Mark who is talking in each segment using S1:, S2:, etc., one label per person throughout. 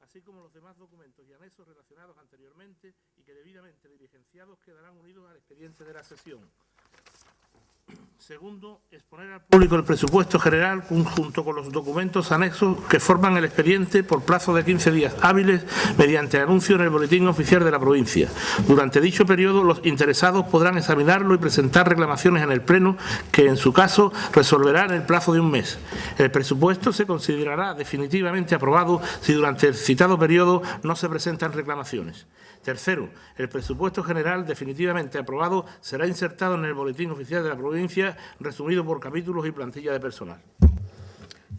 S1: así como los demás documentos y anexos relacionados anteriormente y que debidamente diligenciados quedarán unidos al expediente de la sesión. Segundo, exponer al público el presupuesto general junto con los documentos anexos que forman el expediente por plazo de 15 días hábiles mediante anuncio en el Boletín Oficial de la provincia. Durante dicho periodo, los interesados podrán examinarlo y presentar reclamaciones en el Pleno que, en su caso, resolverá en el plazo de un mes. El presupuesto se considerará definitivamente aprobado si durante el citado periodo no se presentan reclamaciones. Tercero, el presupuesto general definitivamente aprobado será insertado en el Boletín Oficial de la provincia, resumido por capítulos y plantilla de personal.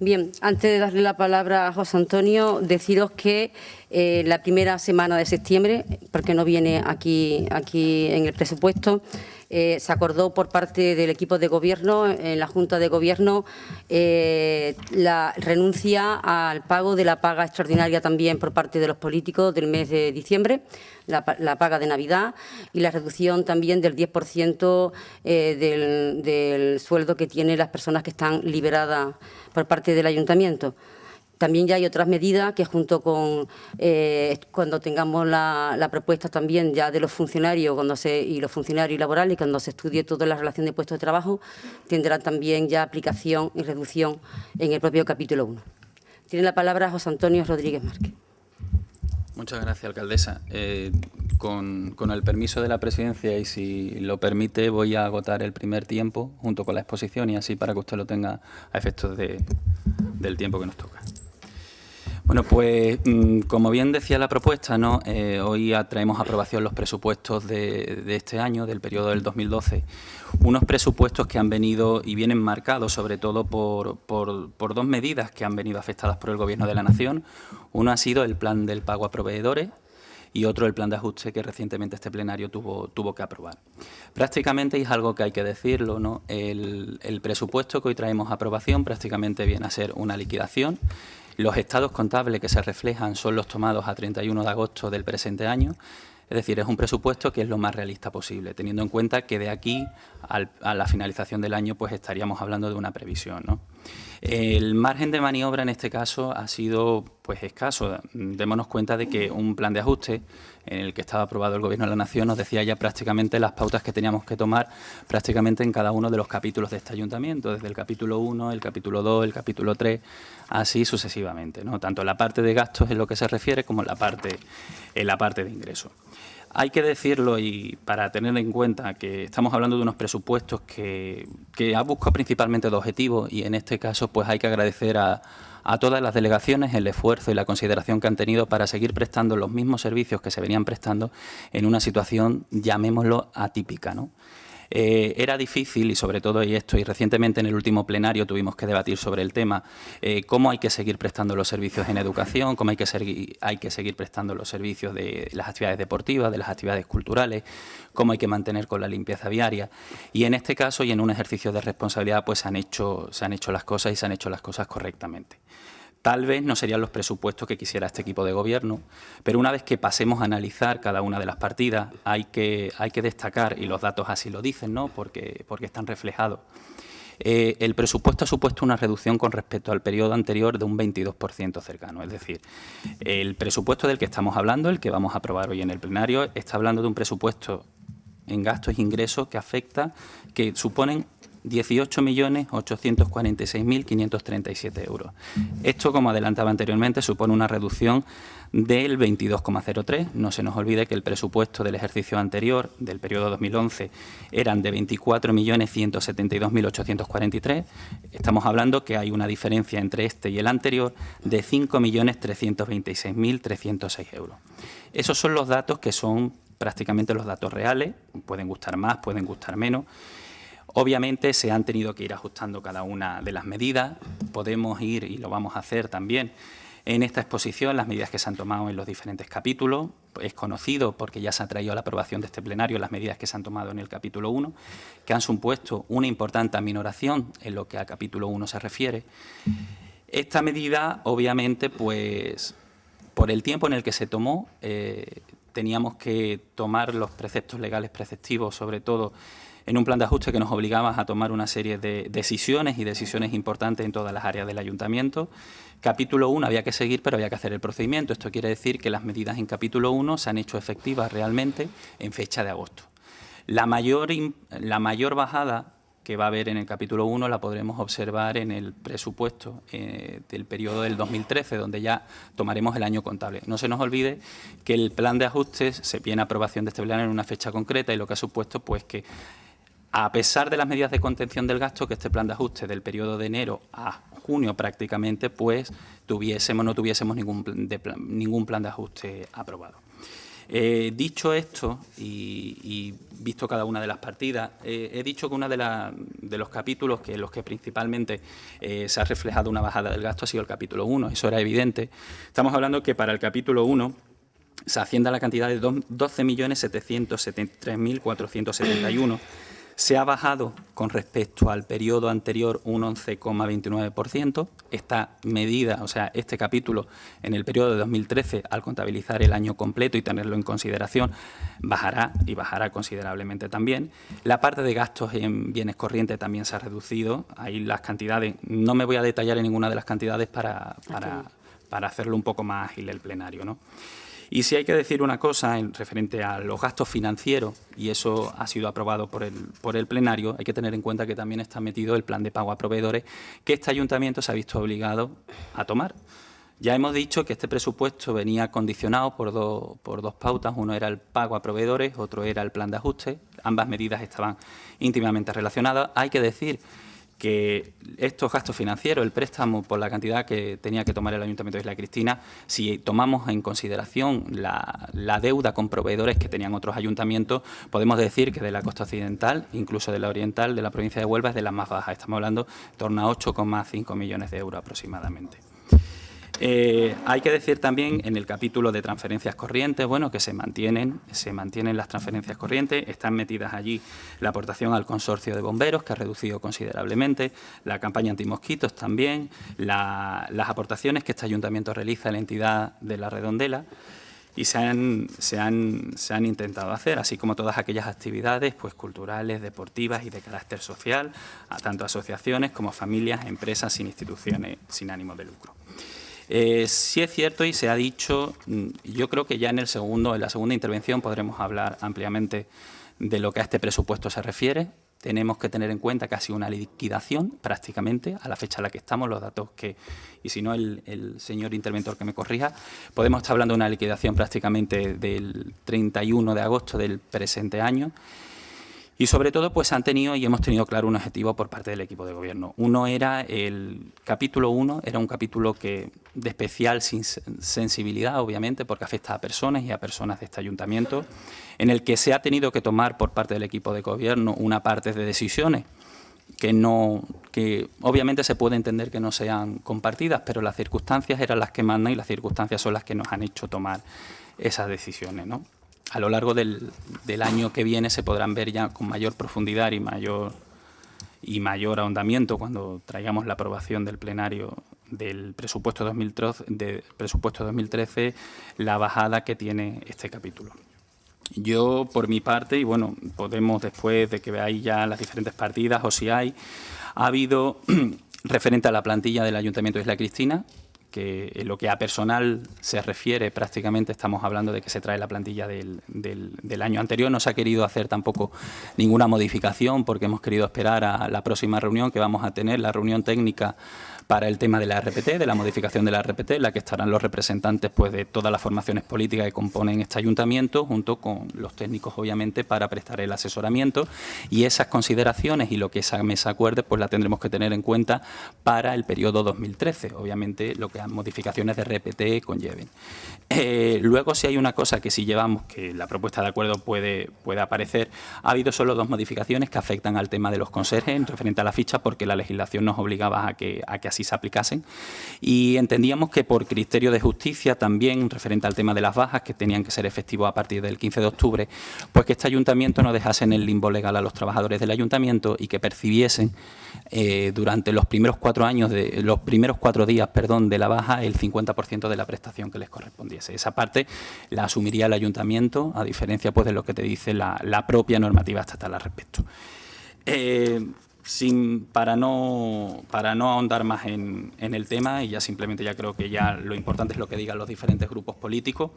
S2: Bien, antes de darle la palabra a José Antonio, deciros que la primera semana de septiembre, porque no viene aquí en el presupuesto, se acordó por parte del equipo de Gobierno, en la Junta de Gobierno, la renuncia al pago de la paga extraordinaria también por parte de los políticos del mes de diciembre, la paga de Navidad, y la reducción también del 10% del sueldo que tienen las personas que están liberadas por parte del Ayuntamiento. También ya hay otras medidas que junto con cuando tengamos la propuesta también ya de los funcionarios y los funcionarios laborales, cuando se estudie toda la relación de puestos de trabajo, tendrán también ya aplicación y reducción en el propio capítulo 1. Tiene la palabra José Antonio Rodríguez Márquez.
S3: Muchas gracias, alcaldesa. Con el permiso de la presidencia y si lo permite voy a agotar el primer tiempo junto con la exposición y así para que usted lo tenga a efectos del tiempo que nos toca. Bueno, pues como bien decía la propuesta, ¿no? Hoy traemos a aprobación los presupuestos de este año, del periodo del 2012. Unos presupuestos que han venido y vienen marcados sobre todo por dos medidas que han venido afectadas por el Gobierno de la Nación. Uno ha sido el plan del pago a proveedores y otro el plan de ajuste que recientemente este plenario tuvo que aprobar. Prácticamente, y es algo que hay que decirlo, ¿no? El presupuesto que hoy traemos a aprobación prácticamente viene a ser una liquidación. Los estados contables que se reflejan son los tomados a 31 de agosto del presente año. Es decir, es un presupuesto que es lo más realista posible, teniendo en cuenta que de aquí a la finalización del año pues estaríamos hablando de una previsión, ¿no? El margen de maniobra en este caso ha sido pues escaso. Démonos cuenta de que un plan de ajuste en el que estaba aprobado el Gobierno de la Nación nos decía ya prácticamente las pautas que teníamos que tomar prácticamente en cada uno de los capítulos de este ayuntamiento, desde el capítulo 1, el capítulo 2, el capítulo 3, así sucesivamente, ¿no? Tanto en la parte de gastos en lo que se refiere como en la parte de ingresos. Hay que decirlo y para tener en cuenta que estamos hablando de unos presupuestos que ha buscado principalmente dos objetivos y en este caso pues hay que agradecer a todas las delegaciones el esfuerzo y la consideración que han tenido para seguir prestando los mismos servicios que se venían prestando en una situación, llamémoslo, atípica, ¿no? Era difícil y sobre todo y recientemente en el último plenario tuvimos que debatir sobre el tema, cómo hay que seguir prestando los servicios en educación, cómo hay que seguir prestando los servicios de las actividades deportivas, de las actividades culturales, cómo hay que mantener con la limpieza viaria y en este caso y en un ejercicio de responsabilidad pues se han hecho las cosas y se han hecho las cosas correctamente. Tal vez no serían los presupuestos que quisiera este equipo de gobierno, pero una vez que pasemos a analizar cada una de las partidas, hay que destacar, y los datos así lo dicen, ¿no? porque están reflejados. El presupuesto ha supuesto una reducción con respecto al periodo anterior de un 22% cercano. Es decir, el presupuesto del que estamos hablando, el que vamos a aprobar hoy en el plenario, está hablando de un presupuesto en gastos e ingresos que suponen 18.846.537 euros. Esto, como adelantaba anteriormente, supone una reducción del 22,03. No se nos olvide que el presupuesto del ejercicio anterior, del periodo 2011, eran de 24.172.843. Estamos hablando que hay una diferencia entre este y el anterior de 5.326.306 euros. Esos son los datos que son prácticamente los datos reales. Pueden gustar más, pueden gustar menos. Obviamente se han tenido que ir ajustando cada una de las medidas. Podemos ir, y lo vamos a hacer también, en esta exposición, las medidas que se han tomado en los diferentes capítulos. Es conocido porque ya se ha traído a la aprobación de este plenario las medidas que se han tomado en el capítulo 1, que han supuesto una importante aminoración en lo que al capítulo 1 se refiere. Esta medida, obviamente, pues por el tiempo en el que se tomó, teníamos que tomar los preceptos legales preceptivos, sobre todo en un plan de ajuste que nos obligaba a tomar una serie de decisiones y decisiones importantes en todas las áreas del ayuntamiento. Capítulo 1 había que seguir, pero había que hacer el procedimiento. Esto quiere decir que las medidas en capítulo 1 se han hecho efectivas realmente en fecha de agosto. La mayor bajada que va a haber en el capítulo 1 la podremos observar en el presupuesto del periodo del 2013, donde ya tomaremos el año contable. No se nos olvide que el plan de ajustes se viene a aprobación de este pleno en una fecha concreta y lo que ha supuesto pues que, a pesar de las medidas de contención del gasto, que este plan de ajuste del periodo de enero a junio prácticamente, pues no tuviésemos ningún plan de ajuste aprobado. Dicho esto y visto cada una de las partidas, he dicho que uno de los capítulos en los que principalmente se ha reflejado una bajada del gasto ha sido el capítulo 1, eso era evidente. Estamos hablando que para el capítulo 1 se asciende a la cantidad de 12.773.471. Se ha bajado con respecto al periodo anterior un 11,29%. Esta medida, o sea, este capítulo en el periodo de 2013, al contabilizar el año completo y tenerlo en consideración, bajará y bajará considerablemente también. La parte de gastos en bienes corrientes también se ha reducido. Ahí las cantidades, no me voy a detallar en ninguna de las cantidades para hacerlo un poco más ágil el plenario, ¿no? Y si hay que decir una cosa en referente a los gastos financieros, y eso ha sido aprobado por el plenario, hay que tener en cuenta que también está metido el plan de pago a proveedores que este ayuntamiento se ha visto obligado a tomar. Ya hemos dicho que este presupuesto venía condicionado por dos pautas. Uno era el pago a proveedores, otro era el plan de ajuste. Ambas medidas estaban íntimamente relacionadas. Hay que decir que estos gastos financieros, el préstamo por la cantidad que tenía que tomar el Ayuntamiento de Isla Cristina, si tomamos en consideración la deuda con proveedores que tenían otros ayuntamientos, podemos decir que de la costa occidental, incluso de la oriental, de la provincia de Huelva, es de las más bajas. Estamos hablando en torno a 8,5 millones de euros aproximadamente. Hay que decir también en el capítulo de transferencias corrientes, bueno, que se mantienen las transferencias corrientes, están metidas allí la aportación al consorcio de bomberos, que ha reducido considerablemente, la campaña antimosquitos también, las aportaciones que este ayuntamiento realiza a la entidad de La Redondela, y se han intentado hacer, así como todas aquellas actividades pues, culturales, deportivas y de carácter social, a tanto asociaciones como familias, empresas sin instituciones sin ánimo de lucro. Sí es cierto y se ha dicho, yo creo que ya en la segunda intervención podremos hablar ampliamente de lo que a este presupuesto se refiere. Tenemos que tener en cuenta que ha sido una liquidación prácticamente a la fecha en la que estamos, los datos que, y si no el señor interventor que me corrija, podemos estar hablando de una liquidación prácticamente del 31 de agosto del presente año. Y sobre todo pues han tenido y hemos tenido claro un objetivo por parte del equipo de gobierno. Uno era el capítulo 1, era un capítulo de especial sensibilidad, obviamente, porque afecta a personas y a personas de este ayuntamiento, en el que se ha tenido que tomar por parte del equipo de gobierno una parte de decisiones que obviamente se puede entender que no sean compartidas, pero las circunstancias eran las que mandan y las circunstancias son las que nos han hecho tomar esas decisiones, ¿no? A lo largo del año que viene se podrán ver ya con mayor profundidad y mayor ahondamiento cuando traigamos la aprobación del plenario del presupuesto 2013 la bajada que tiene este capítulo. Yo, por mi parte, y bueno, podemos después de que veáis ya las diferentes partidas o si ha habido referente a la plantilla del Ayuntamiento de Isla Cristina, que en lo que a personal se refiere prácticamente estamos hablando de que se trae la plantilla del año anterior. No se ha querido hacer tampoco ninguna modificación porque hemos querido esperar a la próxima reunión que vamos a tener, la reunión técnica para el tema de la RPT, de la modificación de la RPT, en la que estarán los representantes pues, de todas las formaciones políticas que componen este ayuntamiento, junto con los técnicos, obviamente, para prestar el asesoramiento. Y esas consideraciones y lo que esa mesa acuerde, pues la tendremos que tener en cuenta para el periodo 2013, obviamente, lo que las modificaciones de RPT conlleven. Luego, si hay una cosa que sí llevamos, que la propuesta de acuerdo puede aparecer, ha habido solo dos modificaciones que afectan al tema de los conserjes en referente a la ficha, porque la legislación nos obligaba a que así así se aplicasen. Y entendíamos que por criterio de justicia también, referente al tema de las bajas, que tenían que ser efectivos a partir del 15 de octubre, pues que este ayuntamiento no dejase en el limbo legal a los trabajadores del ayuntamiento y que percibiesen durante los primeros 4 días de la baja el 50% de la prestación que les correspondiese. Esa parte la asumiría el ayuntamiento, a diferencia pues de lo que te dice la propia normativa estatal al respecto. Para no ahondar más en el tema, y ya simplemente ya creo que ya lo importante es lo que digan los diferentes grupos políticos,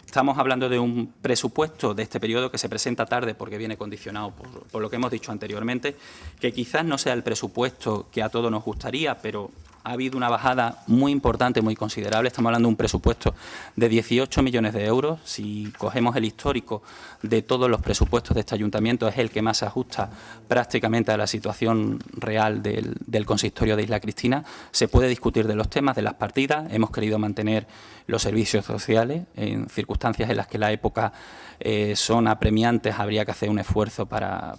S3: estamos hablando de un presupuesto de este periodo que se presenta tarde porque viene condicionado por lo que hemos dicho anteriormente, que quizás no sea el presupuesto que a todos nos gustaría, pero ha habido una bajada muy importante, muy considerable. Estamos hablando de un presupuesto de 18 millones de euros. Si cogemos el histórico de todos los presupuestos de este ayuntamiento, es el que más se ajusta prácticamente a la situación real del consistorio de Isla Cristina. Se puede discutir de los temas, de las partidas. Hemos querido mantener los servicios sociales en circunstancias en las que la época son apremiantes. Habría que hacer un esfuerzo para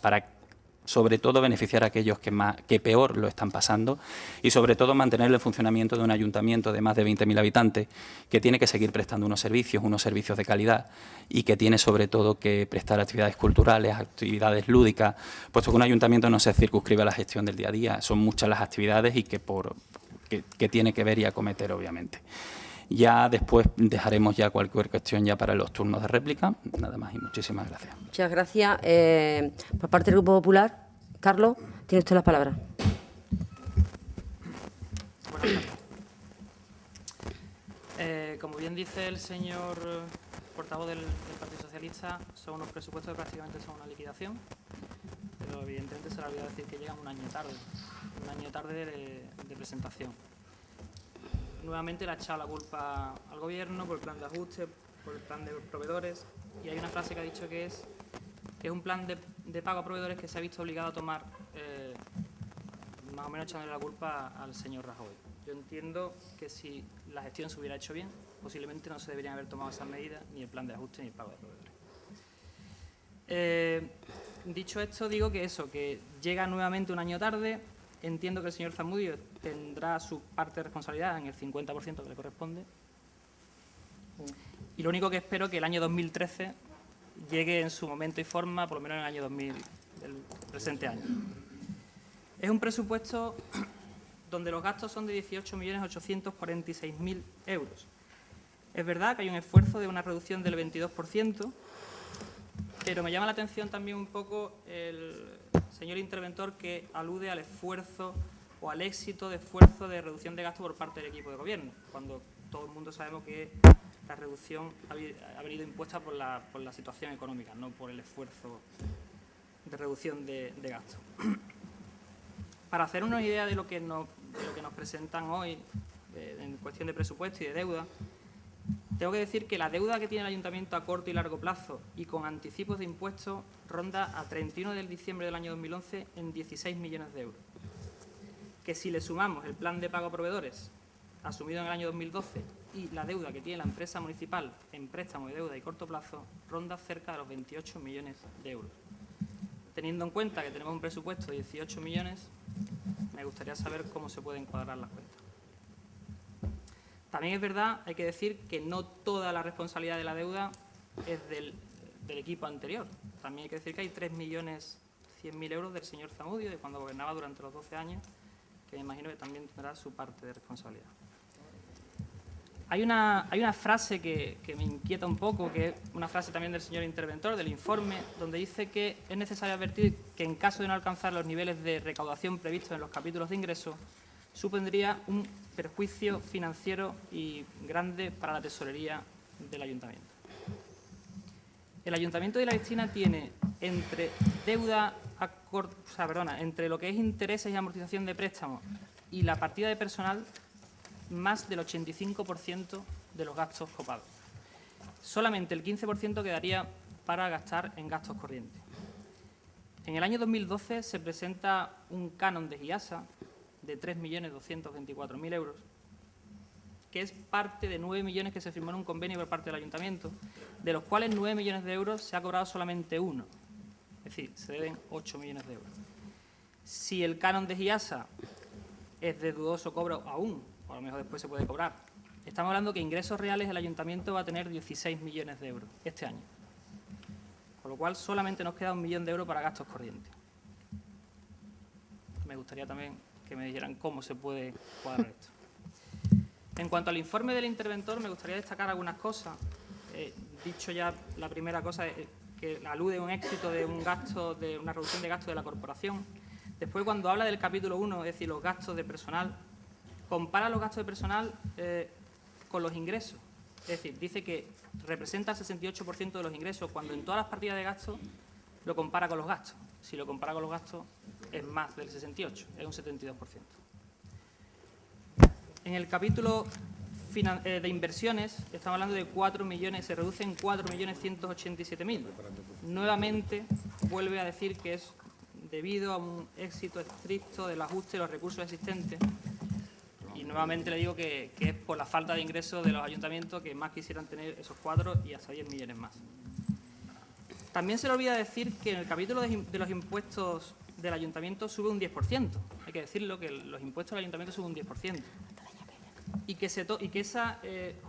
S3: sobre todo beneficiar a aquellos que peor lo están pasando y sobre todo mantener el funcionamiento de un ayuntamiento de más de 20.000 habitantes que tiene que seguir prestando unos servicios de calidad y que tiene sobre todo que prestar actividades culturales, actividades lúdicas, puesto que un ayuntamiento no se circunscribe a la gestión del día a día, son muchas las actividades y que tiene que ver y acometer obviamente. Ya después dejaremos ya cualquier cuestión ya para los turnos de réplica. Nada más y muchísimas gracias.
S2: Muchas gracias. Por parte del Grupo Popular, Carlos, tiene usted la palabra.
S4: Como bien dice el señor portavoz del Partido Socialista, son unos presupuestos que prácticamente son una liquidación, pero evidentemente se le olvidó decir que llegan un año tarde de presentación. Nuevamente le ha echado la culpa al Gobierno por el plan de ajuste, por el plan de proveedores, y hay una frase que ha dicho que es un plan de pago a proveedores que se ha visto obligado a tomar, más o menos echándole la culpa al señor Rajoy. Yo entiendo que si la gestión se hubiera hecho bien, posiblemente no se deberían haber tomado esas medidas, ni el plan de ajuste ni el pago de proveedores. Dicho esto, digo que llega nuevamente un año tarde. Entiendo que el señor Zamudio tendrá su parte de responsabilidad en el 50% que le corresponde. Y lo único que espero es que el año 2013 llegue en su momento y forma, por lo menos en el año 2000, del presente año. Es un presupuesto donde los gastos son de 18.846.000 euros. Es verdad que hay un esfuerzo de una reducción del 22%, pero me llama la atención también un poco el señor interventor que alude al esfuerzo o al éxito de esfuerzo de reducción de gastos por parte del equipo de gobierno, cuando todo el mundo sabemos que la reducción ha venido impuesta por la situación económica, no por el esfuerzo de reducción de gastos. Para hacer una idea de lo que nos presentan hoy en cuestión de presupuesto y de deuda, tengo que decir que la deuda que tiene el Ayuntamiento a corto y largo plazo y con anticipos de impuestos ronda a 31 de diciembre del año 2011 en 16 millones de euros. Que si le sumamos el plan de pago a proveedores asumido en el año 2012 y la deuda que tiene la empresa municipal en préstamo de deuda y corto plazo, ronda cerca de los 28 millones de euros. Teniendo en cuenta que tenemos un presupuesto de 18 millones, me gustaría saber cómo se pueden cuadrar las cuentas. También es verdad, hay que decir que no toda la responsabilidad de la deuda es del equipo anterior. También hay que decir que hay 3.100.000 euros del señor Zamudio, de cuando gobernaba durante los 12 años, que me imagino que también tendrá su parte de responsabilidad. Hay una frase que me inquieta un poco, que es una frase también del señor interventor, del informe, donde dice que es necesario advertir que en caso de no alcanzar los niveles de recaudación previstos en los capítulos de ingresos, supondría un perjuicio financiero y grande para la tesorería del Ayuntamiento. El Ayuntamiento de Isla Cristina tiene entre entre lo que es intereses y amortización de préstamos y la partida de personal, más del 85% de los gastos copados. Solamente el 15% quedaría para gastar en gastos corrientes. En el año 2012 se presenta un canon de GIASA de 3.224.000 euros, que es parte de 9 millones que se firmó en un convenio por parte del Ayuntamiento, de los cuales 9 millones de euros se ha cobrado solamente uno, es decir, se deben 8 millones de euros. Si el canon de GIASA es de dudoso cobro aún, o a lo mejor después se puede cobrar. Estamos hablando que ingresos reales el ayuntamiento va a tener 16 millones de euros este año. Con lo cual solamente nos queda 1 millón de euros para gastos corrientes. Me gustaría también que me dijeran cómo se puede cuadrar esto. En cuanto al informe del interventor, me gustaría destacar algunas cosas. Dicho ya la primera cosa, que alude a un éxito de un gasto, de una reducción de gastos de la corporación. Después, cuando habla del capítulo 1, es decir, los gastos de personal, compara los gastos de personal con los ingresos. Es decir, dice que representa el 68% de los ingresos, cuando en todas las partidas de gastos lo compara con los gastos. Si lo compara con los gastos, es más del 68%, es un 72%. En el capítulo de inversiones, estamos hablando de 4 millones, se reduce en 4.187.000. Nuevamente, vuelve a decir que es debido a un éxito estricto del ajuste de los recursos existentes. Y nuevamente le digo que es por la falta de ingresos de los ayuntamientos que más quisieran tener esos 4 y hasta 10 millones más. También se le olvida decir que en el capítulo de los impuestos del ayuntamiento sube un 10%. Hay que decirlo, que los impuestos del ayuntamiento suben un 10%. Y que esa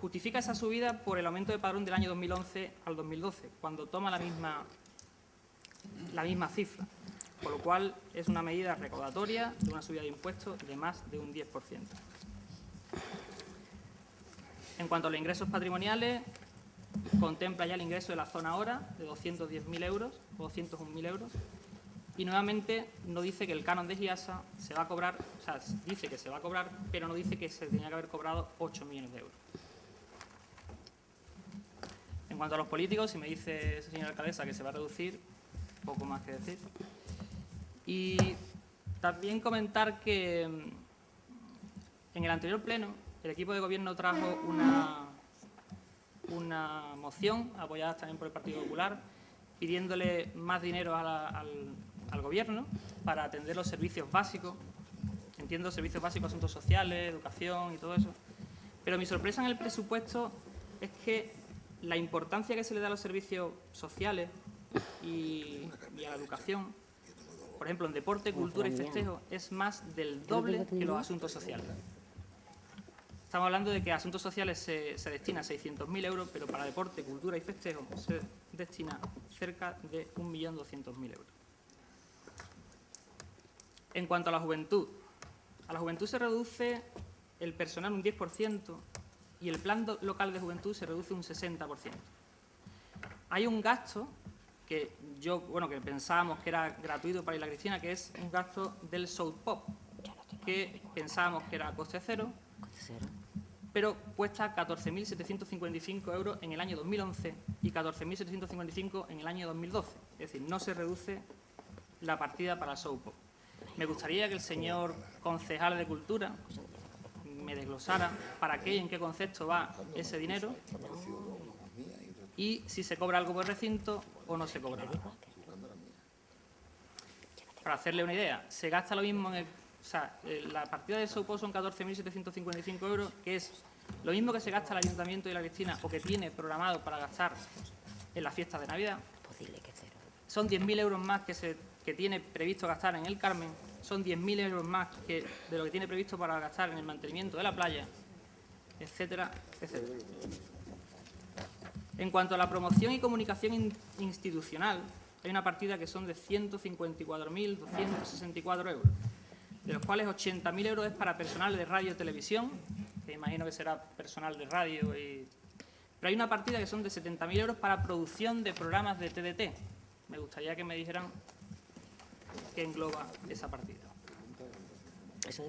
S4: justifica esa subida por el aumento de padrón del año 2011 al 2012, cuando toma la misma cifra. Por lo cual es una medida recaudatoria de una subida de impuestos de más de un 10%. En cuanto a los ingresos patrimoniales, contempla ya el ingreso de la zona hora de 210.000 euros o 201.000 euros. Y nuevamente no dice que el canon de Giasa se va a cobrar, o sea, dice que se va a cobrar, pero no dice que se tenía que haber cobrado 8 millones de euros. En cuanto a los políticos, si me dice señora alcaldesa que se va a reducir, poco más que decir. Y también comentar que en el anterior pleno el equipo de gobierno trajo una moción apoyada también por el Partido Popular pidiéndole más dinero al Gobierno para atender los servicios básicos. Entiendo servicios básicos, asuntos sociales, educación y todo eso. Pero mi sorpresa en el presupuesto es que la importancia que se le da a los servicios sociales y a la educación, por ejemplo, en deporte, cultura y festejo, es más del doble que los asuntos sociales. Estamos hablando de que a asuntos sociales se destina 600.000 euros, pero para deporte, cultura y festejo se destina cerca de 1.200.000 euros. En cuanto a la juventud se reduce el personal un 10% y el plan local de juventud se reduce un 60%. Hay un gasto que que pensábamos que era gratuito para Isla Cristina, que es un gasto del South Pop, que pensábamos que era a coste cero, pero cuesta 14.755 euros en el año 2011 y 14.755 en el año 2012. Es decir, no se reduce la partida para el South Pop. Me gustaría que el señor concejal de Cultura me desglosara para qué y en qué concepto va ese dinero y si se cobra algo por recinto o no se cobra nada. Para hacerle una idea, se gasta lo mismo la partida del South Pop son 14.755 euros, que es lo mismo que se gasta el Ayuntamiento de La Cristina o que tiene programado para gastar en las fiestas de Navidad. Son 10.000 euros más que tiene previsto gastar en el Carmen, son 10.000 euros más de lo que tiene previsto para gastar en el mantenimiento de la playa, etcétera, etcétera. En cuanto a la promoción y comunicación institucional, hay una partida que son de 154.264 euros, de los cuales 80.000 euros es para personal de radio y televisión, que imagino que será personal de radio, pero hay una partida que son de 70.000 euros para producción de programas de TDT. Me gustaría que me dijeran qué engloba esa partida.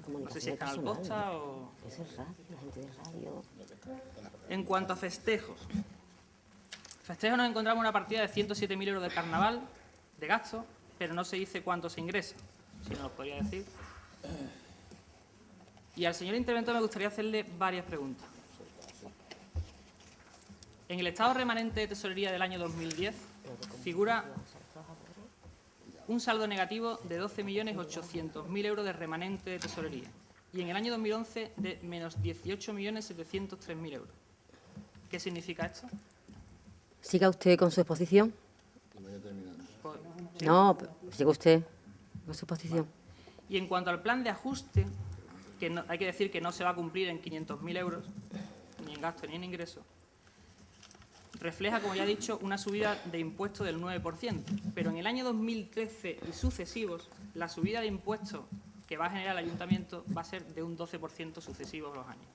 S4: No sé si es Canal Costa o...
S5: Eso es radio, la gente de radio.
S4: En cuanto a festejos. Festejos nos encontramos una partida de 107.000 euros de carnaval, de gasto, pero no se dice cuánto se ingresa, si nos lo podría decir. Y al señor interventor me gustaría hacerle varias preguntas. En el estado remanente de tesorería del año 2010 figura un saldo negativo de 12.800.000 euros de remanente de tesorería y en el año 2011 de menos 18.703.000 euros. ¿Qué significa esto?
S2: Siga usted con su exposición. No, siga usted con su exposición.
S4: Y en cuanto al plan de ajuste, hay que decir que no se va a cumplir en 500.000 euros, ni en gasto ni en ingreso, refleja, como ya he dicho, una subida de impuestos del 9%. Pero en el año 2013 y sucesivos, la subida de impuestos que va a generar el ayuntamiento va a ser de un 12% sucesivos los años.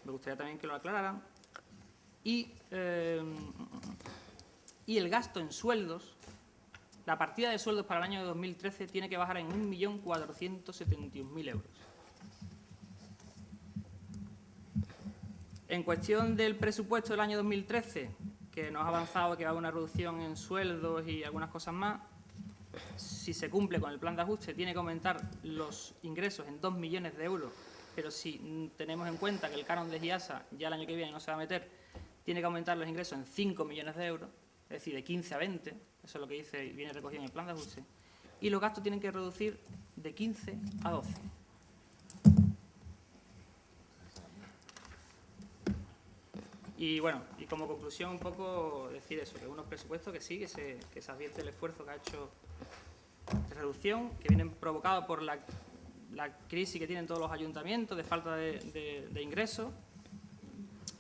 S4: Me gustaría también que lo aclararan. Y el gasto en sueldos, la partida de sueldos para el año 2013 tiene que bajar en 1.471.000 euros. En cuestión del presupuesto del año 2013, que nos ha avanzado que va a haber una reducción en sueldos y algunas cosas más, si se cumple con el plan de ajuste, tiene que aumentar los ingresos en 2 millones de euros, pero si tenemos en cuenta que el canon de GIASA ya el año que viene no se va a meter, tiene que aumentar los ingresos en 5 millones de euros, es decir, de 15 a 20, eso es lo que dice y viene recogido en el plan de ajuste, y los gastos tienen que reducir de 15 a 12. Y bueno, y como conclusión un poco decir eso, que unos presupuestos que sí, que se advierte el esfuerzo que ha hecho de reducción, que vienen provocados por la crisis que tienen todos los ayuntamientos de falta de ingresos.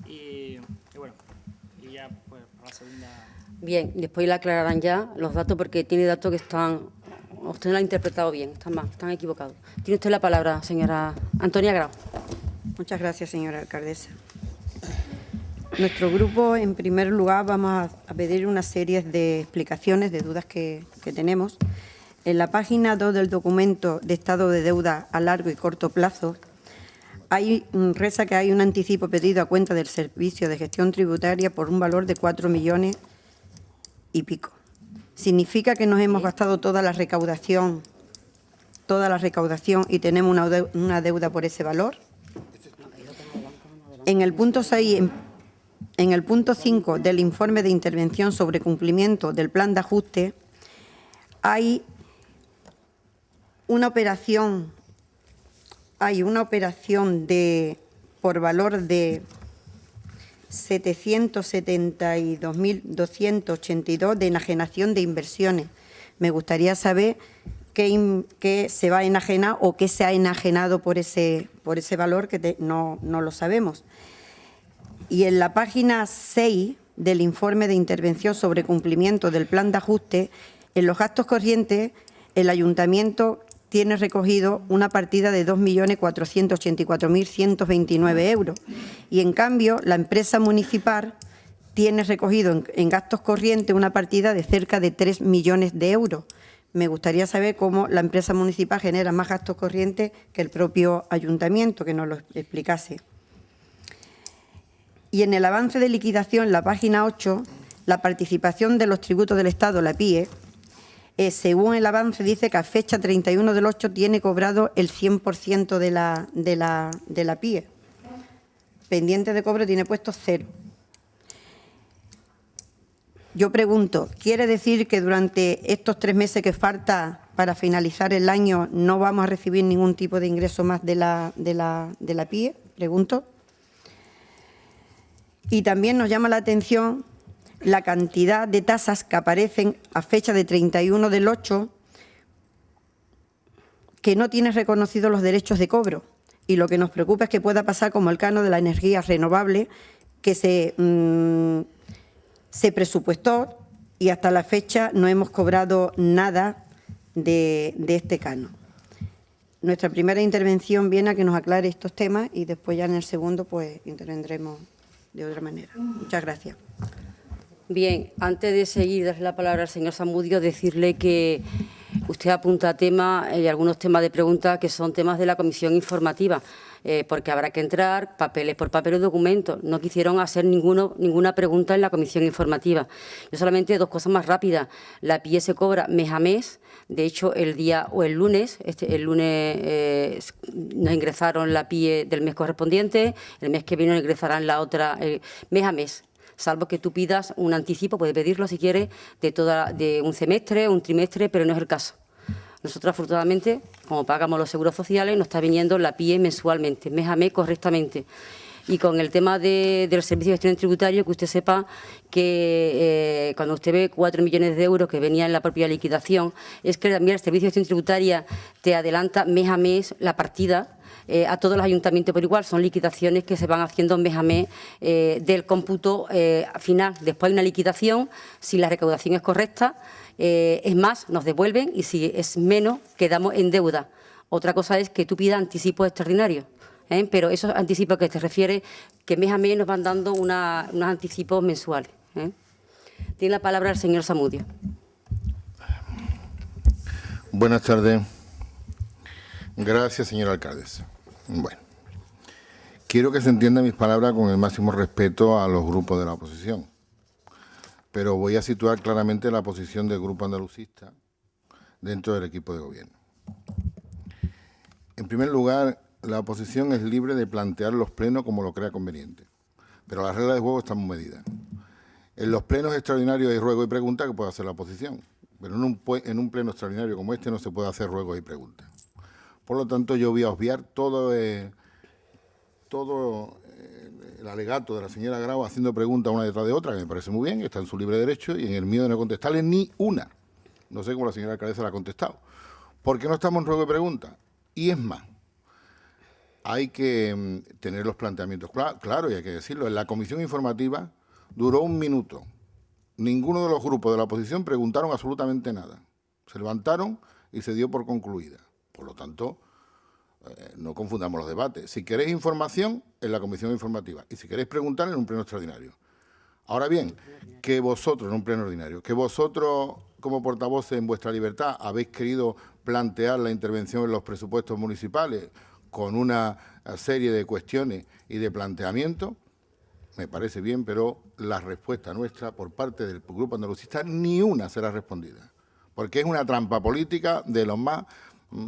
S4: Y bueno, y ya pues para la segunda...
S2: Bien, después le aclararán ya los datos porque tiene datos que están... Usted no lo ha interpretado bien, están mal, están equivocados. Tiene usted la palabra, señora Antonia Grau.
S6: Muchas gracias, señora alcaldesa. Nuestro grupo, en primer lugar, vamos a pedir una serie de explicaciones de dudas que tenemos. En la página 2 del documento de estado de deuda a largo y corto plazo, reza que hay un anticipo pedido a cuenta del Servicio de Gestión Tributaria por un valor de 4 millones y pico. ¿Significa que nos hemos gastado toda la recaudación y tenemos una deuda por ese valor? En el punto 6... En el punto 5 del informe de intervención sobre cumplimiento del plan de ajuste hay una operación por valor de 772.282 de enajenación de inversiones. Me gustaría saber qué se va a enajenar o qué se ha enajenado por ese valor que no lo sabemos. Y en la página 6 del informe de intervención sobre cumplimiento del plan de ajuste, en los gastos corrientes, el ayuntamiento tiene recogido una partida de 2.484.129 euros y, en cambio, la empresa municipal tiene recogido en gastos corrientes una partida de cerca de 3 millones de euros. Me gustaría saber cómo la empresa municipal genera más gastos corrientes que el propio ayuntamiento, que nos lo explicase. Y en el avance de liquidación, en la página 8, la participación de los tributos del Estado, la PIE, según el avance, dice que a fecha 31 del 8 tiene cobrado el 100% de la PIE. Pendiente de cobro tiene puesto 0. Yo pregunto, ¿quiere decir que durante estos 3 meses que falta para finalizar el año no vamos a recibir ningún tipo de ingreso más de la PIE? Pregunto. Y también nos llama la atención la cantidad de tasas que aparecen a fecha de 31 del 8 que no tienen reconocidos los derechos de cobro. Y lo que nos preocupa es que pueda pasar como el canon de la energía renovable, que se presupuestó y hasta la fecha no hemos cobrado nada de este canon. Nuestra primera intervención viene a que nos aclare estos temas y después ya en el segundo pues intervendremos de otra manera. Muchas gracias.
S2: Bien, antes de seguir, darle la palabra al señor Zamudio, decirle que usted apunta temas y algunos temas de preguntas que son temas de la comisión informativa, porque habrá que entrar papeles por papel o documentos. No quisieron hacer ninguna pregunta en la comisión informativa. Yo solamente 2 cosas más rápidas. La PIE se cobra mes a mes. De hecho, el lunes nos ingresaron la PIE del mes correspondiente, el mes que viene nos ingresarán la otra mes a mes. Salvo que tú pidas un anticipo, puedes pedirlo si quieres, de un semestre, un trimestre, pero no es el caso. Nosotros, afortunadamente, como pagamos los seguros sociales, nos está viniendo la PIE mensualmente, mes a mes, correctamente. Y con el tema del Servicio de Gestión Tributaria, que usted sepa que cuando usted ve 4 millones de euros que venía en la propia liquidación, es que también el Servicio de Gestión Tributaria te adelanta mes a mes la partida a todos los ayuntamientos por igual. Son liquidaciones que se van haciendo mes a mes del cómputo final. Después hay una liquidación, si la recaudación es correcta, es más, nos devuelven, y si es menos, quedamos en deuda. Otra cosa es que tú pidas anticipos extraordinarios, pero esos anticipos que te refieres, que mes a mes nos van dando unos anticipos mensuales. Tiene la palabra el señor Zamudio.
S7: Buenas tardes. Gracias, señora alcaldesa. Bueno, quiero que se entiendan mis palabras con el máximo respeto a los grupos de la oposición, pero voy a situar claramente la posición del Grupo Andalucista dentro del equipo de gobierno. En primer lugar, la oposición es libre de plantear los plenos como lo crea conveniente, pero las reglas de juego están muy medidas. En los plenos extraordinarios hay ruego y pregunta que puede hacer la oposición, pero en un pleno extraordinario como este no se puede hacer ruegos y preguntas. Por lo tanto, yo voy a obviar todo el alegato de la señora Grau haciendo preguntas una detrás de otra, que me parece muy bien, está en su libre derecho, y en el mío de no contestarle ni una. No sé cómo la señora alcaldesa la ha contestado. Porque no estamos en ruego y pregunta. Y es más, hay que tener los planteamientos claros, y hay que decirlo. En la comisión informativa duró 1 minuto. Ninguno de los grupos de la oposición preguntaron absolutamente nada. Se levantaron y se dio por concluida. Por lo tanto, no confundamos los debates. Si queréis información, en la comisión informativa. Y si queréis preguntar, en un pleno extraordinario. Ahora bien, que vosotros, en un pleno ordinario, que vosotros, como portavoces en vuestra libertad, habéis querido plantear la intervención en los presupuestos municipales con una serie de cuestiones y de planteamientos, me parece bien, pero la respuesta nuestra por parte del Grupo Andalucista ni una será respondida, porque es una trampa política de los más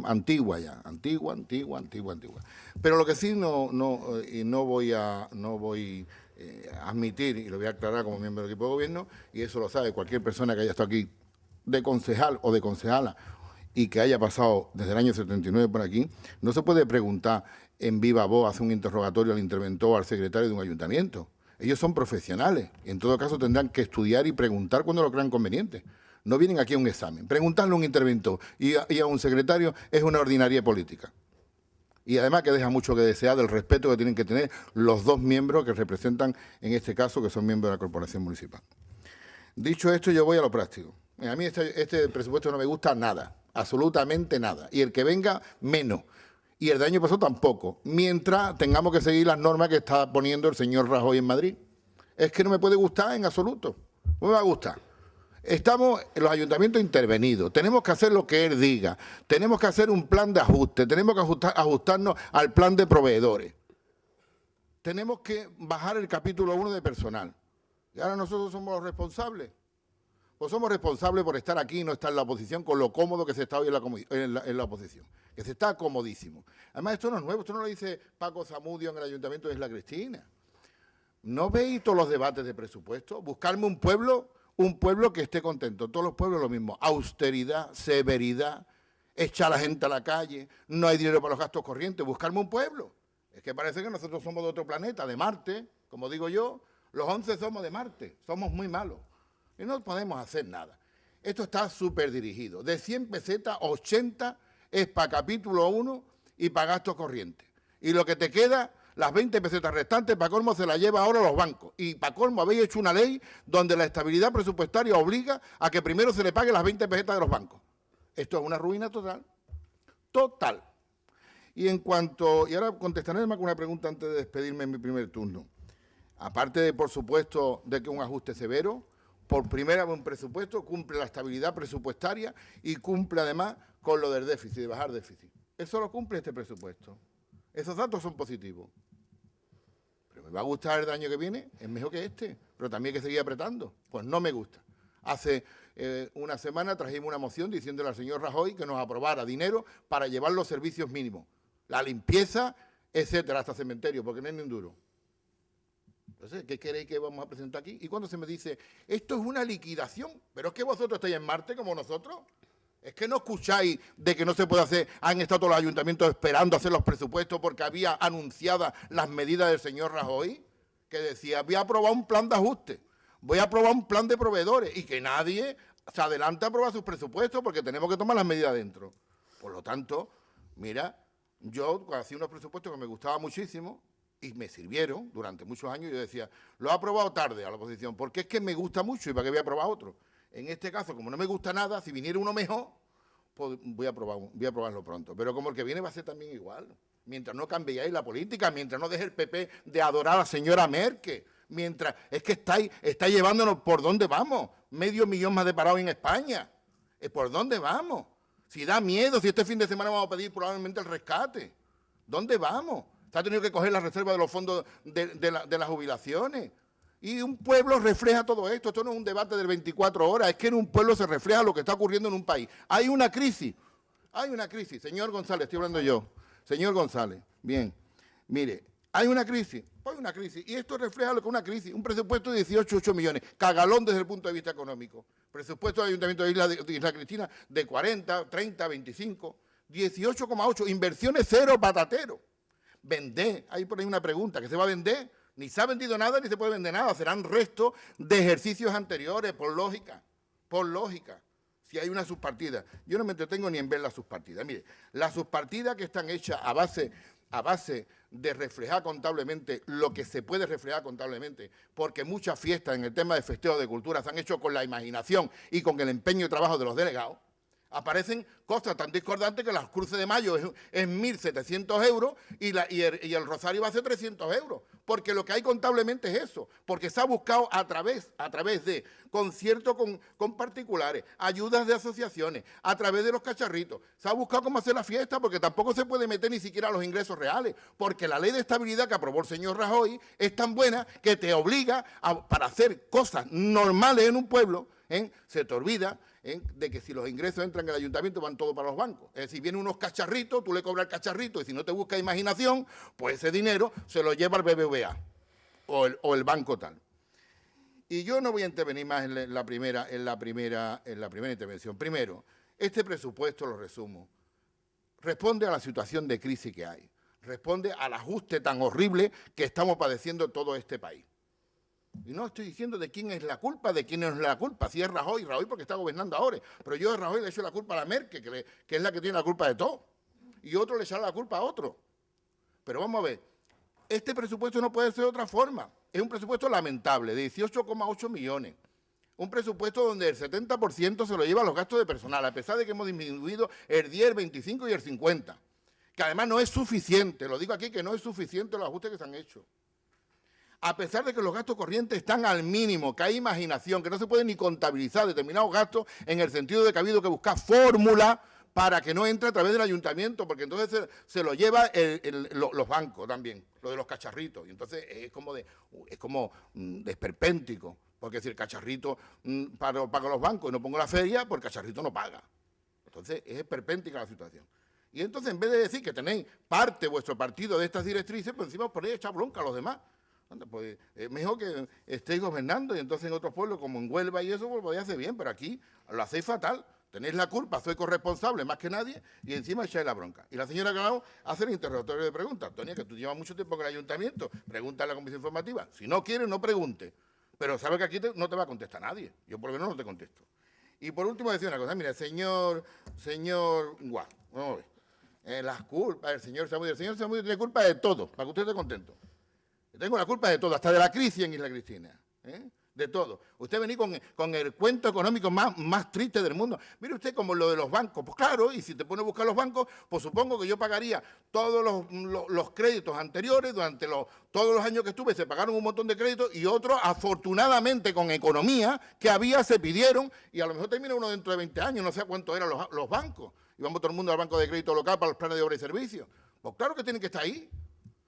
S7: antigua ya, antigua. Pero lo que sí no voy a admitir, y lo voy a aclarar como miembro del equipo de gobierno, y eso lo sabe cualquier persona que haya estado aquí de concejal o de concejala y que haya pasado desde el año 79 por aquí, no se puede preguntar en viva voz, hacer un interrogatorio al interventor o al secretario de un ayuntamiento. Ellos son profesionales, y en todo caso tendrán que estudiar y preguntar cuando lo crean conveniente. No vienen aquí a un examen. Preguntarle a un interventor y a un secretario es una ordinaria política. Y además que deja mucho que desear del respeto que tienen que tener los dos miembros que representan, en este caso, que son miembros de la corporación municipal. Dicho esto, yo voy a lo práctico. A mí este presupuesto no me gusta nada, absolutamente nada. Y el que venga, menos. Y el de año pasado tampoco, mientras tengamos que seguir las normas que está poniendo el señor Rajoy en Madrid. Es que no me puede gustar en absoluto. No me va a gustar. Estamos en los ayuntamientos intervenidos, tenemos que hacer lo que él diga, tenemos que hacer un plan de ajuste, tenemos que ajustarnos al plan de proveedores, tenemos que bajar el capítulo 1 de personal. Y ahora nosotros somos los responsables. Pues somos responsables por estar aquí y no estar en la oposición con lo cómodo que se está hoy en la oposición, que se está comodísimo. Además, esto no es nuevo, esto no lo dice Paco Zamudio en el Ayuntamiento de Isla Cristina. ¿No veis todos los debates de presupuesto? Buscarme un pueblo que esté contento. Todos los pueblos lo mismo. Austeridad, severidad, echar a la gente a la calle, no hay dinero para los gastos corrientes. Buscarme un pueblo. Es que parece que nosotros somos de otro planeta, de Marte, como digo yo. Los 11 somos de Marte, somos muy malos. Y no podemos hacer nada. Esto está súper dirigido. De 100 pesetas, 80 es para capítulo 1 y para gastos corrientes. Y lo que te queda, las 20 pesetas restantes, para colmo se las lleva ahora los bancos. Y para colmo habéis hecho una ley donde la estabilidad presupuestaria obliga a que primero se le pague las 20 pesetas de los bancos. Esto es una ruina total. Total. Y ahora contestaré con una pregunta antes de despedirme en mi primer turno. Aparte de, por supuesto, de que un ajuste severo, por primera vez un presupuesto cumple la estabilidad presupuestaria y cumple además con lo del déficit, de bajar déficit. Eso lo cumple este presupuesto. Esos datos son positivos. Pero me va a gustar el año que viene, es mejor que este, pero también hay que seguir apretando. Pues no me gusta. Hace una semana trajimos una moción diciéndole al señor Rajoy que nos aprobara dinero para llevar los servicios mínimos, la limpieza, etcétera, hasta cementerio, porque no es ni un duro. Entonces, ¿qué queréis que vamos a presentar aquí? Y cuando se me dice, esto es una liquidación, pero es que vosotros estáis en Marte como nosotros. Es que no escucháis de que no se puede hacer, han estado todos los ayuntamientos esperando hacer los presupuestos porque había anunciadas las medidas del señor Rajoy, que decía, voy a aprobar un plan de ajuste, voy a aprobar un plan de proveedores, y que nadie se adelante a aprobar sus presupuestos porque tenemos que tomar las medidas dentro. Por lo tanto, mira, Yo hacía unos presupuestos que me gustaban muchísimo y me sirvieron durante muchos años. Yo decía, lo ha aprobado tarde a la oposición, porque es que me gusta mucho y para qué voy a aprobar otro. En este caso, como no me gusta nada, si viniera uno mejor, pues voy a aprobarlo pronto. Pero como el que viene va a ser también igual. Mientras no cambiéis la política, mientras no deje el PP de adorar a la señora Merkel, mientras es que estáis llevándonos por dónde vamos, 500.000 más de parados en España. ¿Por dónde vamos? Si da miedo, si este fin de semana vamos a pedir probablemente el rescate. ¿Dónde vamos? Se ha tenido que coger la reserva de los fondos de las jubilaciones. Y un pueblo refleja todo esto. Esto no es un debate de 24 horas, es que en un pueblo se refleja lo que está ocurriendo en un país. Hay una crisis. Señor González, estoy hablando yo. Señor González, bien, mire, hay una crisis, pues hay una crisis, y esto refleja lo que es una crisis, un presupuesto de 18,8 millones, cagalón desde el punto de vista económico, presupuesto del Ayuntamiento de Isla Cristina de 40, 30, 25, 18,8, inversiones cero, patatero, vender, hay por ahí una pregunta, ¿que se va a vender? Ni se ha vendido nada, ni se puede vender nada, serán restos de ejercicios anteriores, por lógica. Si hay una subpartida. Yo no me entretengo ni en ver las subpartidas. Mire, las subpartidas que están hechas a base de reflejar contablemente lo que se puede reflejar contablemente, porque muchas fiestas en el tema de festejos de cultura se han hecho con la imaginación y con el empeño y trabajo de los delegados, aparecen cosas tan discordantes que las cruces de mayo es 1.700 euros y el rosario va a ser 300 euros, porque lo que hay contablemente es eso, porque se ha buscado a través de conciertos con particulares, ayudas de asociaciones, a través de los cacharritos, se ha buscado cómo hacer la fiesta, porque tampoco se puede meter ni siquiera a los ingresos reales, porque la ley de estabilidad que aprobó el señor Rajoy es tan buena que te obliga para hacer cosas normales en un pueblo, se te olvida de que si los ingresos entran en el ayuntamiento van todos para los bancos. Es decir, vienen unos cacharritos, tú le cobras el cacharrito y si no te busca imaginación, pues ese dinero se lo lleva el BBVA o el banco tal. Y yo no voy a intervenir más en la primera intervención. Primero, este presupuesto, lo resumo, responde a la situación de crisis que hay, responde al ajuste tan horrible que estamos padeciendo todo este país. Y no estoy diciendo de quién es la culpa, de quién no es la culpa. Si es Rajoy porque está gobernando ahora. Pero yo a Rajoy le echo la culpa a la Merkel, que es la que tiene la culpa de todo. Y otro le echará la culpa a otro. Pero vamos a ver, este presupuesto no puede ser de otra forma. Es un presupuesto lamentable, de 18,8 millones. Un presupuesto donde el 70% se lo lleva a los gastos de personal, a pesar de que hemos disminuido el 10, el 25 y el 50. Que además no es suficiente, lo digo aquí, que no es suficiente los ajustes que se han hecho. A pesar de que los gastos corrientes están al mínimo, que hay imaginación, que no se pueden ni contabilizar determinados gastos en el sentido de que ha habido que buscar fórmula para que no entre a través del ayuntamiento, porque entonces se lo lleva los bancos también, lo de los cacharritos. Y entonces es como desperpéntico, porque si el cacharrito paga los bancos y no pongo la feria, pues el cacharrito no paga. Entonces es esperpéntica la situación. Y entonces en vez de decir que tenéis parte de vuestro partido de estas directrices, pues encima os ponéis a echar bronca a los demás. Anda, pues es mejor que estéis gobernando y entonces en otros pueblos como en Huelva y eso pues podéis hacer bien, pero aquí lo hacéis fatal, tenéis la culpa, soy corresponsable más que nadie y encima echáis la bronca. Y la señora Grau hace el interrogatorio de preguntas. Antonia, que tú llevas mucho tiempo en el ayuntamiento, pregunta a la comisión informativa. Si no quieres, no pregunte, pero sabe que aquí no te va a contestar nadie. Yo por lo menos no te contesto. Y por último decir una cosa, mira, señor Guá, vamos a ver, las culpas, el señor Zamudio tiene culpa de todo, para que usted esté contento. Tengo la culpa de todo, hasta de la crisis en Isla Cristina, de todo. Usted venía con el cuento económico más triste del mundo. Mire usted como lo de los bancos, pues claro, y si te pone a buscar los bancos, pues supongo que yo pagaría todos los créditos anteriores, durante todos los años que estuve se pagaron un montón de créditos y otros, afortunadamente, con economía que había, se pidieron y a lo mejor termina uno dentro de 20 años, no sé cuánto eran los bancos. Y vamos todo el mundo al Banco de Crédito Local para los planes de obra y servicios. Pues claro que tienen que estar ahí.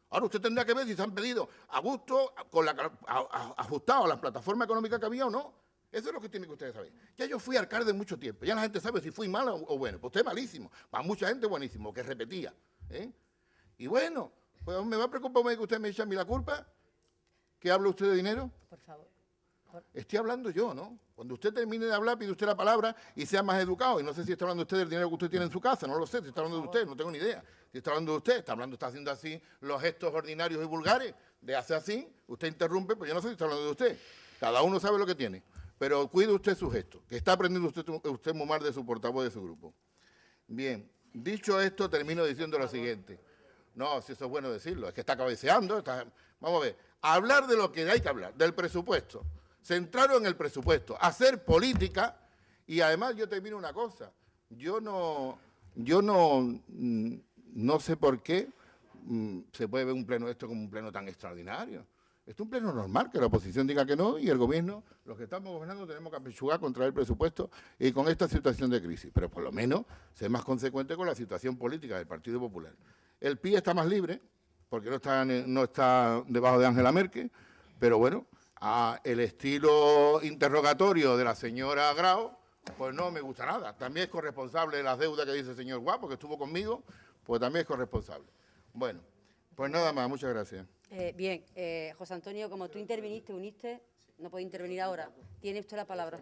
S7: Ahora usted tendrá que ver si se han pedido a gusto, ajustado a la plataforma económica que había o no. Eso es lo que tienen que ustedes saber. Ya yo fui alcalde mucho tiempo, ya la gente sabe si fui malo o bueno. Pues usted es malísimo, para mucha gente buenísimo, que repetía. Y bueno, pues me va a preocupar que usted me eche a mí la culpa, que habla usted de dinero.
S2: Por favor.
S7: Estoy hablando yo, ¿no? Cuando usted termine de hablar, pide usted la palabra y sea más educado. Y no sé si está hablando usted del dinero que usted tiene en su casa, no lo sé, si está hablando de usted, no tengo ni idea. Si está hablando de usted, está haciendo así los gestos ordinarios y vulgares, de hace así, usted interrumpe, pues yo no sé si está hablando de usted. Cada uno sabe lo que tiene. Pero cuide usted su gesto, que está aprendiendo usted muy mal de su portavoz de su grupo. Bien, Dicho esto, termino diciendo lo siguiente. No, si eso es bueno decirlo, es que está cabeceando. Vamos a ver, hablar de lo que hay que hablar, del presupuesto, centrarlo en el presupuesto, hacer política. Y además yo termino una cosa, yo no sé por qué se puede ver un pleno de esto como un pleno tan extraordinario. Esto es un pleno normal, que la oposición diga que no y el gobierno, los que estamos gobernando, tenemos que apechugar contra el presupuesto y con esta situación de crisis. Pero por lo menos ser más consecuente con la situación política del Partido Popular. El PIE está más libre, porque no está debajo de Angela Merkel, pero bueno, el estilo interrogatorio de la señora Grau, pues no me gusta nada. También es corresponsable de las deudas que dice el señor Guapo, que estuvo conmigo, pues también es corresponsable. Bueno, pues nada más, muchas gracias.
S2: Bien, José Antonio, como tú interviniste, uniste, no puede intervenir ahora. Tiene usted la palabra.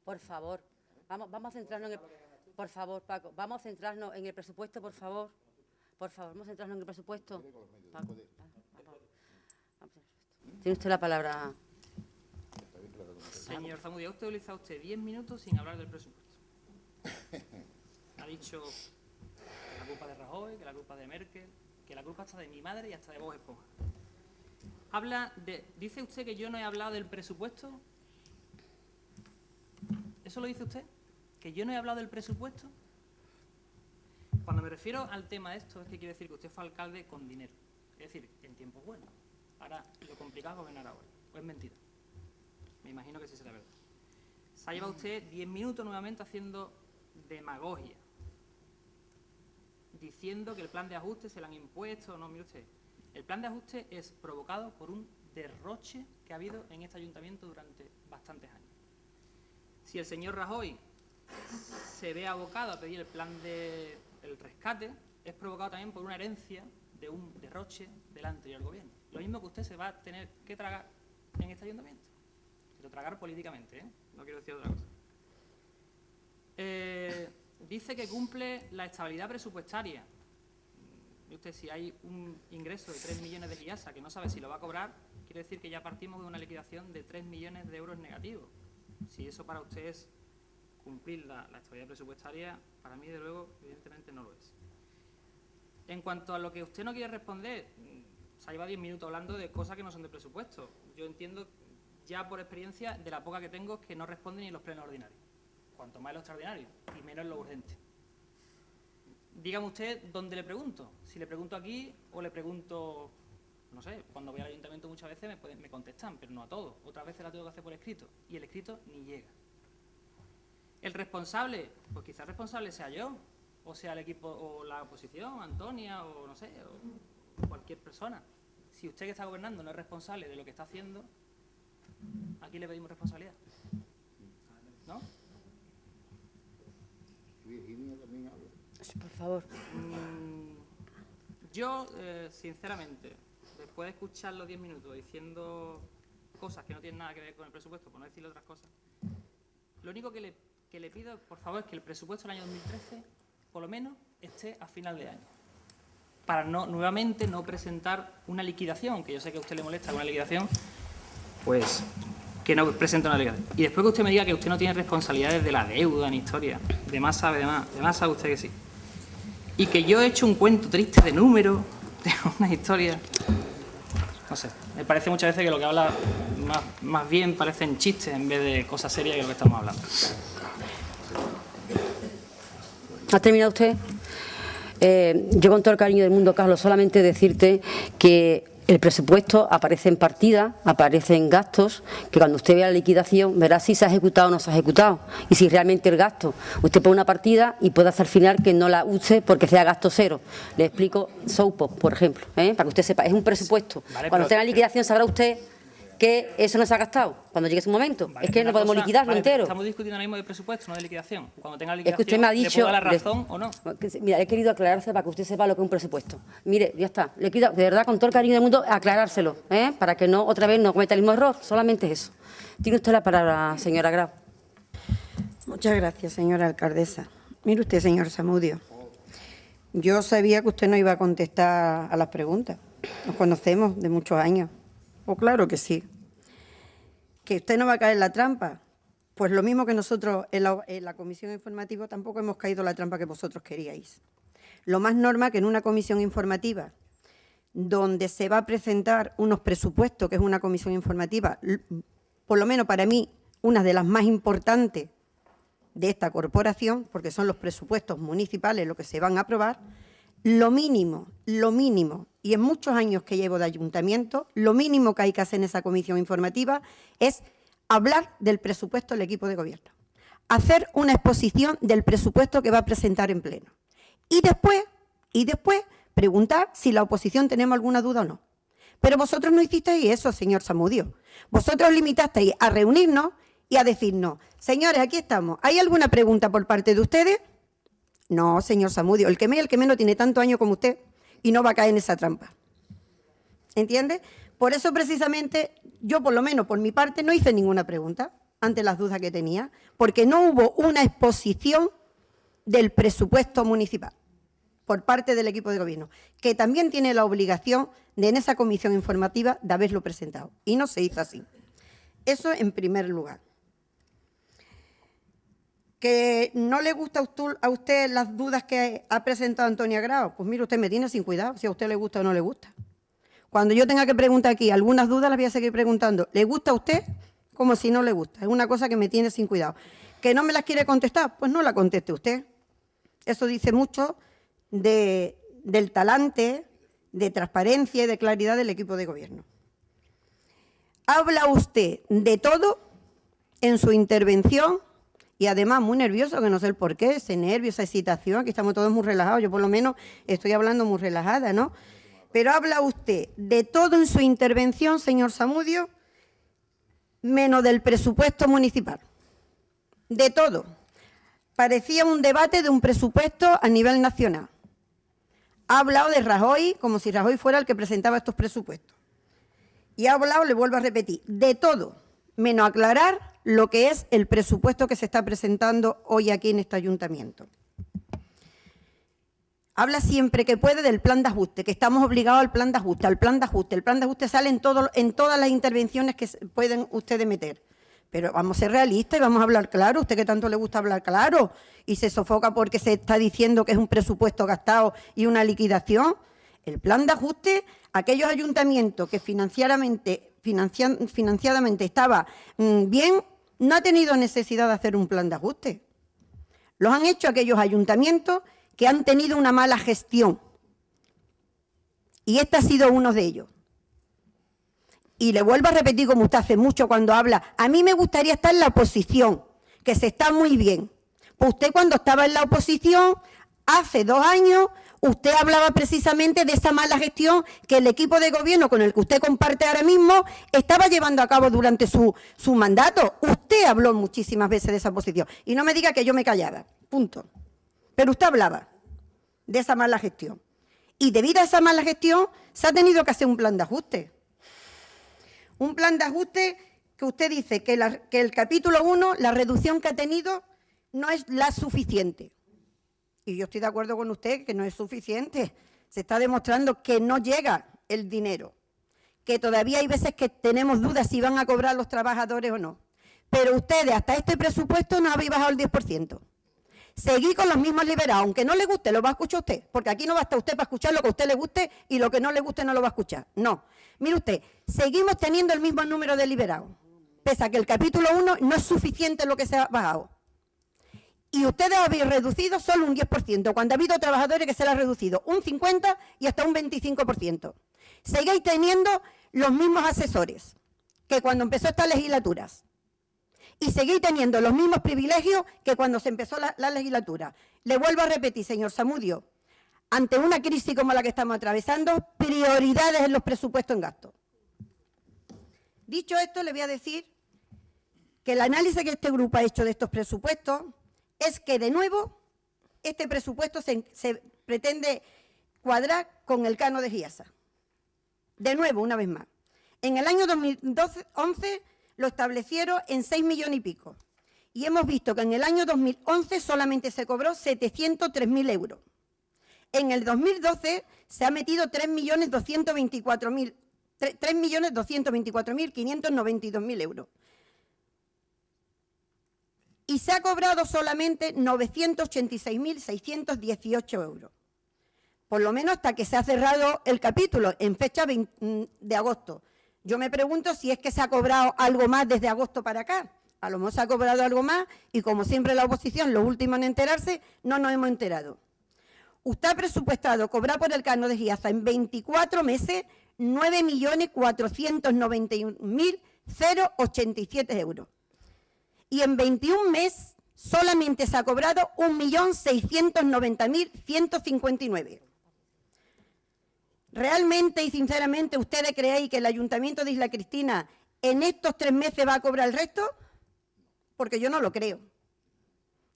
S2: Por favor, vamos a centrarnos en el... Por favor, Paco, vamos a centrarnos en el presupuesto, por favor. Por favor, vamos a centrarnos en el presupuesto. Paco, tiene usted la palabra.
S4: Señor Zamudio, usted ha utilizado 10 minutos sin hablar del presupuesto. Ha dicho que la culpa de Rajoy, que la culpa de Merkel, que la culpa está de mi madre y hasta de Bob Esponja. Dice usted que yo no he hablado del presupuesto. ¿Eso lo dice usted? ¿Que yo no he hablado del presupuesto? Cuando me refiero al tema de esto, es que quiere decir que usted fue alcalde con dinero. Es decir, en tiempos buenos. Ahora, lo complicado es gobernar ahora. ¿O es mentira? Me imagino que sí será verdad. Se ha llevado usted 10 minutos nuevamente haciendo demagogia, diciendo que el plan de ajuste se lo han impuesto. No, mire usted, el plan de ajuste es provocado por un derroche que ha habido en este ayuntamiento durante bastantes años. Si el señor Rajoy se ve abocado a pedir el plan del rescate, es provocado también por una herencia de un derroche del anterior gobierno. Lo mismo que usted se va a tener que tragar en este ayuntamiento. Pero tragar políticamente, ¿eh? No quiero decir otra cosa. Dice que cumple la estabilidad presupuestaria. Y usted, si hay un ingreso de 3 millones de IASA que no sabe si lo va a cobrar, quiere decir que ya partimos de una liquidación de 3 millones de euros negativos. Si eso para usted es cumplir la estabilidad presupuestaria, para mí, de luego, evidentemente no lo es. En cuanto a lo que usted no quiere responder, se ha llevado 10 minutos hablando de cosas que no son de presupuesto. Yo entiendo, ya por experiencia, de la poca que tengo, que no responde ni en los plenos ordinarios. Cuanto más en lo extraordinario, y menos en lo urgente. Dígame usted dónde le pregunto. Si le pregunto aquí o le pregunto, no sé, cuando voy al ayuntamiento muchas veces me contestan, pero no a todo. Otras veces la tengo que hacer por escrito, y el escrito ni llega. El responsable, pues quizás el responsable sea yo, o sea el equipo, o la oposición, Antonia, o no sé, o cualquier persona. Si usted que está gobernando no es responsable de lo que está haciendo, aquí le pedimos responsabilidad. ¿No?
S7: Virginia también habla.
S2: Por favor.
S4: Yo, sinceramente, después de escuchar los 10 minutos diciendo cosas que no tienen nada que ver con el presupuesto, por no decirle otras cosas, lo único que le pido, por favor, es que el presupuesto del año 2013, por lo menos, esté a final de año. Para nuevamente no presentar una liquidación, que yo sé que a usted le molesta una liquidación, pues que no presente una liquidación. Y después que usted me diga que usted no tiene responsabilidades de la deuda ni historia, de más sabe usted que sí. Y que yo he hecho un cuento triste de números, de una historia, no sé, me parece muchas veces que lo que habla más bien parecen chistes en vez de cosas serias que lo que estamos hablando.
S2: ¿Ha terminado usted? Yo con todo el cariño del mundo, Carlos, solamente decirte que el presupuesto aparece en partidas, aparece en gastos, que cuando usted vea la liquidación verá si se ha ejecutado o no se ha ejecutado. Y si realmente el gasto, usted pone una partida y puede hacer al final que no la use porque sea gasto cero. Le explico Soupop, por ejemplo, para que usted sepa, es un presupuesto.
S4: Vale,
S2: cuando esté en la liquidación sabrá usted que eso no se ha gastado, cuando llegue su momento.
S4: Vale,
S2: es que no podemos liquidarlo entero.
S4: Estamos discutiendo ahora mismo de presupuesto, no de liquidación. Cuando tenga
S2: Es
S4: liquidación,
S2: que usted me ha dicho,
S4: ¿le puedo dar la razón o no?
S2: Mira, he querido aclararse para que usted sepa lo que es un presupuesto. Mire, ya está. Le quiero, de verdad, con todo el cariño del mundo, aclarárselo, para que no otra vez no cometa el mismo error. Solamente es eso. Tiene usted la palabra, señora Grau.
S6: Muchas gracias, señora alcaldesa. Mire usted, señor Zamudio, yo sabía que usted no iba a contestar a las preguntas. Nos conocemos de muchos años. Pues claro que sí. Que usted no va a caer en la trampa. Pues lo mismo que nosotros en la comisión informativa tampoco hemos caído en la trampa que vosotros queríais. Lo más normal que en una comisión informativa donde se va a presentar unos presupuestos, que es una comisión informativa, por lo menos para mí, una de las más importantes de esta corporación, porque son los presupuestos municipales los que se van a aprobar, lo mínimo, y en muchos años que llevo de ayuntamiento, lo mínimo que hay que hacer en esa comisión informativa es hablar del presupuesto del equipo de gobierno, hacer una exposición del presupuesto que va a presentar en pleno. Y después preguntar si la oposición tenemos alguna duda o no. Pero vosotros no hicisteis eso, señor Zamudio. Vosotros os limitasteis a reunirnos y a decirnos, señores, aquí estamos, ¿hay alguna pregunta por parte de ustedes? No, señor Zamudio, el que menos tiene tanto año como usted y no va a caer en esa trampa. ¿Entiende? Por eso, precisamente, yo, por lo menos por mi parte, no hice ninguna pregunta ante las dudas que tenía, porque no hubo una exposición del presupuesto municipal por parte del equipo de gobierno, que también tiene la obligación de, en esa comisión informativa, de haberlo presentado. Y no se hizo así. Eso en primer lugar. ¿Que no le gusta a usted las dudas que ha presentado Antonia Grau? Pues mire, usted me tiene sin cuidado, si a usted le gusta o no le gusta. Cuando yo tenga que preguntar aquí algunas dudas, las voy a seguir preguntando. ¿Le gusta a usted? Como si no le gusta. Es una cosa que me tiene sin cuidado. ¿Que no me las quiere contestar? Pues no la conteste usted. Eso dice mucho del talante, de transparencia y de claridad del equipo de gobierno. Habla usted de todo en su intervención y además muy nervioso, que no sé el por qué, ese nervio, esa excitación, aquí estamos todos muy relajados, yo por lo menos estoy hablando muy relajada, ¿no? Pero habla usted de todo en su intervención, señor Zamudio, menos del presupuesto municipal. De todo. Parecía un debate de un presupuesto a nivel nacional. Ha hablado de Rajoy como si Rajoy fuera el que presentaba estos presupuestos. Y ha hablado, le vuelvo a repetir, de todo, menos aclarar lo que es el presupuesto que se está presentando hoy aquí en este ayuntamiento. Habla siempre que puede del plan de ajuste, que estamos obligados al plan de ajuste, al plan de ajuste. El plan de ajuste sale en todas las intervenciones que pueden ustedes meter. Pero vamos a ser realistas y vamos a hablar claro. Usted que tanto le gusta hablar claro y se sofoca porque se está diciendo que es un presupuesto gastado y una liquidación. El plan de ajuste, aquellos ayuntamientos que financiadamente estaba bien, no ha tenido necesidad de hacer un plan de ajuste. Los han hecho aquellos ayuntamientos que han tenido una mala gestión. Y este ha sido uno de ellos. Y le vuelvo a repetir, como usted hace mucho cuando habla, a mí me gustaría estar en la oposición, que se está muy bien. Pues usted cuando estaba en la oposición, hace 2 años, usted hablaba precisamente de esa mala gestión que el equipo de gobierno con el que usted comparte ahora mismo estaba llevando a cabo durante su mandato. Usted habló muchísimas veces de esa posición. Y no me diga que yo me callaba, punto. Pero usted hablaba de esa mala gestión. Y debido a esa mala gestión, se ha tenido que hacer un plan de ajuste. Un plan de ajuste que usted dice que el capítulo 1, la reducción que ha tenido, no es la suficiente. Y yo estoy de acuerdo con usted que no es suficiente. Se está demostrando que no llega el dinero. Que todavía hay veces que tenemos dudas si van a cobrar los trabajadores o no. Pero ustedes hasta este presupuesto no habéis bajado el 10%. Seguí con los mismos liberados, aunque no le guste, lo va a escuchar usted, porque aquí no va a estar usted para escuchar lo que a usted le guste y lo que no le guste no lo va a escuchar. No. Mire usted, seguimos teniendo el mismo número de liberados, pese a que el capítulo 1 no es suficiente lo que se ha bajado. Y ustedes habéis reducido solo un 10%, cuando ha habido trabajadores que se le ha reducido un 50% y hasta un 25%. Seguís teniendo los mismos asesores que cuando empezó estas legislaturas. Y seguir teniendo los mismos privilegios que cuando se empezó la legislatura. Le vuelvo a repetir, señor Zamudio, ante una crisis como la que estamos atravesando, prioridades en los presupuestos en gasto. Dicho esto, le voy a decir que el análisis que este grupo ha hecho de estos presupuestos es que, de nuevo, este presupuesto se pretende cuadrar con el canon de Giasa. De nuevo, una vez más. En el año 2011 lo establecieron en 6 millones y pico. Y hemos visto que en el año 2011 solamente se cobró 703.000 euros. En el 2012 se ha metido 3.224.592.000 euros. se ha cobrado solamente 986.618 euros. Por lo menos hasta que se ha cerrado el capítulo, en fecha de agosto. Yo me pregunto si es que se ha cobrado algo más desde agosto para acá. A lo mejor se ha cobrado algo más y, como siempre la oposición, los últimos en enterarse, no nos hemos enterado. Usted ha presupuestado cobrar por el canon de Giaza en 24 meses 9.491.087 euros. Y en 21 meses solamente se ha cobrado 1.690.159. ¿Realmente y sinceramente ustedes creen que el Ayuntamiento de Isla Cristina en estos 3 meses va a cobrar el resto? Porque yo no lo creo.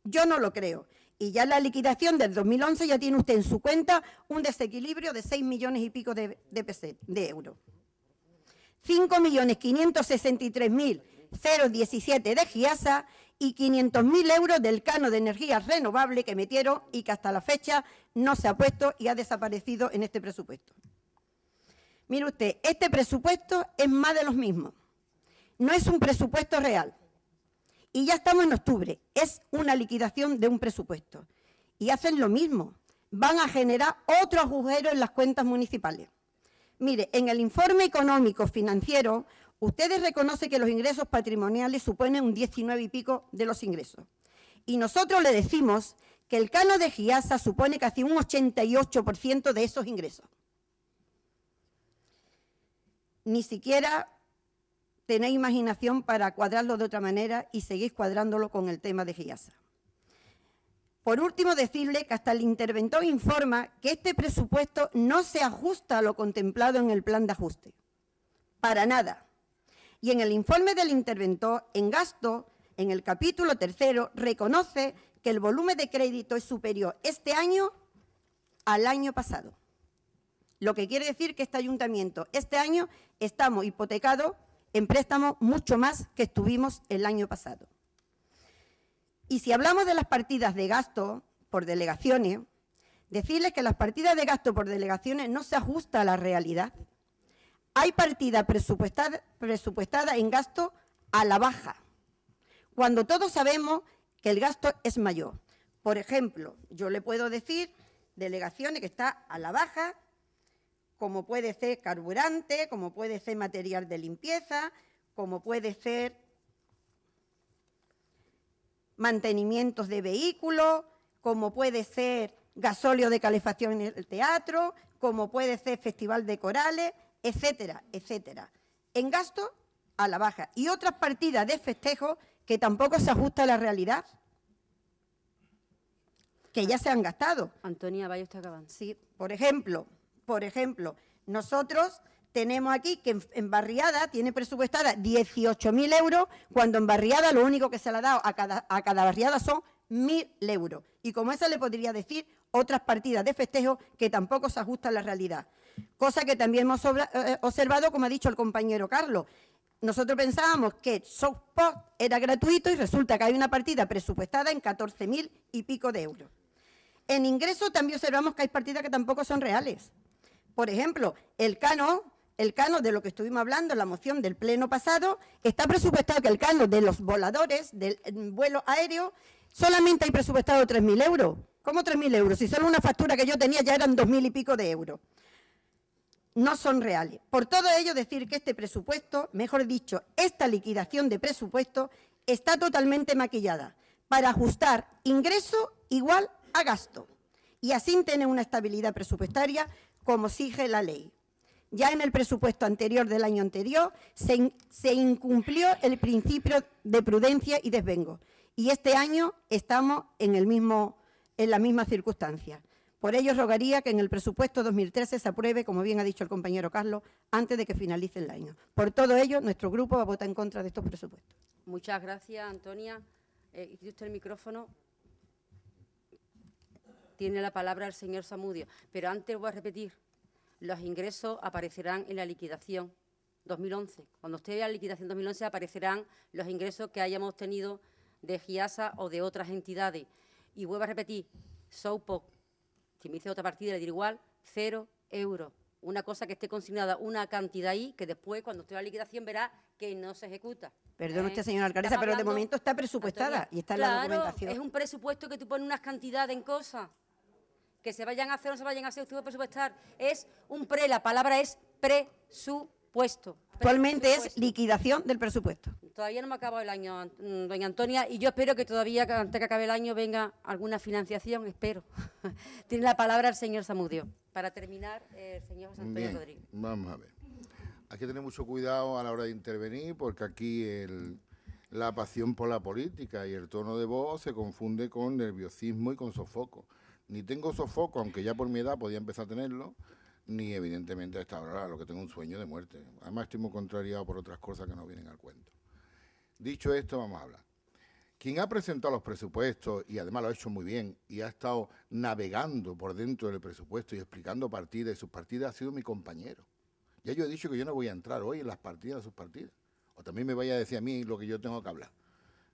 S6: Yo no lo creo. Y ya en la liquidación del 2011 ya tiene usted en su cuenta un desequilibrio de 6 millones y pico de euros. 5.563.017 de Giasa y 500.000 euros del canon de energías renovables que metieron y que hasta la fecha no se ha puesto y ha desaparecido en este presupuesto. Mire usted, este presupuesto es más de los mismos. No es un presupuesto real. Y ya estamos en octubre, es una liquidación de un presupuesto. Y hacen lo mismo, van a generar otro agujero en las cuentas municipales. Mire, en el informe económico financiero, ustedes reconocen que los ingresos patrimoniales suponen un 19 y pico de los ingresos. Y nosotros le decimos que el canon de Giasa supone casi un 88% de esos ingresos. Ni siquiera tenéis imaginación para cuadrarlo de otra manera y seguís cuadrándolo con el tema de Giasa. Por último, decirle que hasta el interventor informa que este presupuesto no se ajusta a lo contemplado en el plan de ajuste. Para nada. Y en el informe del interventor, en gasto, en el capítulo 3, reconoce que el volumen de crédito es superior este año al año pasado. Lo que quiere decir que este ayuntamiento, este año, estamos hipotecados en préstamos mucho más que estuvimos el año pasado. Y si hablamos de las partidas de gasto por delegaciones, decirles que las partidas de gasto por delegaciones no se ajustan a la realidad. Hay partidas presupuestadas en gasto a la baja, cuando todos sabemos que el gasto es mayor. Por ejemplo, yo le puedo decir delegaciones que está a la baja, como puede ser carburante, como puede ser material de limpieza, como puede ser mantenimientos de vehículos, como puede ser gasóleo de calefacción en el teatro, como puede ser festival de corales, etcétera, etcétera. En gasto a la baja. Y otras partidas de festejo que tampoco se ajustan a la realidad, que ya se han gastado.
S2: Antonia, vaya usted acabando.
S6: Sí, por ejemplo, nosotros tenemos aquí que en Barriada tiene presupuestada 18.000 euros, cuando en Barriada lo único que se le ha dado a cada barriada son 1.000 euros. Y como esa le podría decir otras partidas de festejo que tampoco se ajustan a la realidad. Cosa que también hemos observado, como ha dicho el compañero Carlos. Nosotros pensábamos que Softport era gratuito y resulta que hay una partida presupuestada en 14.000 y pico de euros. En ingresos también observamos que hay partidas que tampoco son reales. Por ejemplo, el canon de lo que estuvimos hablando en la moción del pleno pasado, está presupuestado que el canon de los voladores, del vuelo aéreo, solamente hay presupuestado 3.000 euros. ¿Cómo 3.000 euros? Si solo una factura que yo tenía ya eran 2.000 y pico de euros. No son reales. Por todo ello, decir que este presupuesto, mejor dicho, esta liquidación de presupuesto, está totalmente maquillada para ajustar ingreso igual a gasto y así tener una estabilidad presupuestaria como exige la ley. Ya en el presupuesto anterior del año anterior se incumplió el principio de prudencia y desvengo. Y este año estamos en la misma circunstancia. Por ello, rogaría que en el presupuesto 2013 se apruebe, como bien ha dicho el compañero Carlos, antes de que finalice el año. Por todo ello, nuestro grupo va a votar en contra de estos presupuestos.
S2: Muchas gracias, Antonia. ¿Tiene usted el micrófono? Tiene la palabra el señor Zamudio. Pero antes voy a repetir, los ingresos aparecerán en la liquidación 2011. Cuando usted vea la liquidación 2011 aparecerán los ingresos que hayamos tenido de Giasa o de otras entidades. Y vuelvo a repetir, Soupok, si me dice otra partida le diré igual, 0 euros. una cosa que esté consignada, una cantidad ahí, que después, cuando esté la liquidación, verá que no se ejecuta.
S6: Perdone usted, señora alcaldesa,
S2: Estamos
S6: pero de
S2: hablando,
S6: momento está presupuestada
S2: Antonia,
S6: y está en la
S2: claro,
S6: documentación.
S2: es un presupuesto que tú pones unas cantidades en cosas. Que se vayan a hacer o no se vayan a hacer, usted va a presupuestar. Es un la palabra es presupuesto.
S6: Actualmente es
S2: Presupuesto.
S6: liquidación del presupuesto.
S2: Todavía no me ha acabado el año, doña Antonia, y yo espero que todavía, antes que acabe el año, venga alguna financiación, espero. Tiene la palabra el señor Zamudio. Para terminar, el señor José Antonio
S7: Bien,
S2: Rodríguez.
S7: vamos a ver. Hay que tener mucho cuidado a la hora de intervenir porque aquí la pasión por la política y el tono de voz se confunde con nerviosismo y con sofoco. Ni tengo sofoco, aunque ya por mi edad podía empezar a tenerlo, ni evidentemente a esta hora lo que tengo un sueño de muerte. Además estoy muy contrariado por otras cosas que no vienen al cuento. Dicho esto, vamos a hablar. Quien ha presentado los presupuestos, y además lo ha hecho muy bien, y ha estado navegando por dentro del presupuesto y explicando partidas y sus partidas, ha sido mi compañero. Ya yo he dicho que yo no voy a entrar hoy en las partidas de sus partidas. O también me vaya a decir a mí lo que yo tengo que hablar.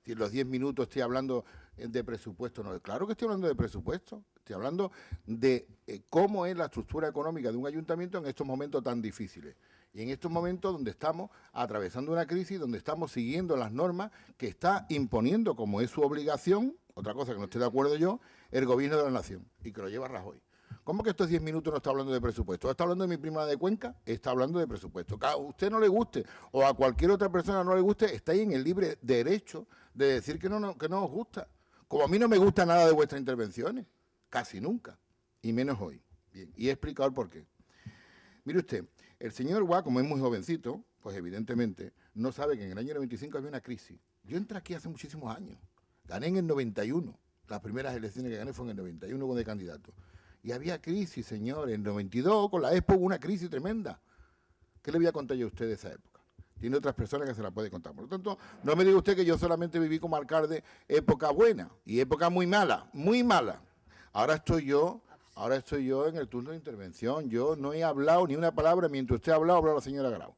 S7: Si en los 10 minutos estoy hablando de presupuesto, no, claro que estoy hablando de presupuesto. Estoy hablando de cómo es la estructura económica de un ayuntamiento en estos momentos tan difíciles. Y en estos momentos donde estamos atravesando una crisis, donde estamos siguiendo las normas que está imponiendo, como es su obligación, otra cosa que no estoy de acuerdo yo, el gobierno de la nación, y que lo lleva Rajoy. ¿Cómo que estos 10 minutos no está hablando de presupuesto? ¿Está hablando de mi prima de Cuenca? Está hablando de presupuesto. Que a usted no le guste o a cualquier otra persona no le guste, está ahí en el libre derecho de decir que no os gusta. Como a mí no me gusta nada de vuestras intervenciones. Casi nunca, y menos hoy. Bien, y he explicado el por qué. Mire usted, el señor Guá, como es muy jovencito, pues evidentemente no sabe que en el año 95 había una crisis. Yo entré aquí hace muchísimos años, gané en el 91, las primeras elecciones que gané fue en el 91 con de candidato. Y había crisis, señor, en el 92 con la Expo hubo una crisis tremenda. ¿Qué le voy a contar yo a usted de esa época? Tiene otras personas que se la puede contar. Por lo tanto, no me diga usted que yo solamente viví como alcalde época buena y época muy mala, muy mala. Ahora estoy yo en el turno de intervención. Yo no he hablado ni una palabra, mientras usted ha hablado la señora Grau.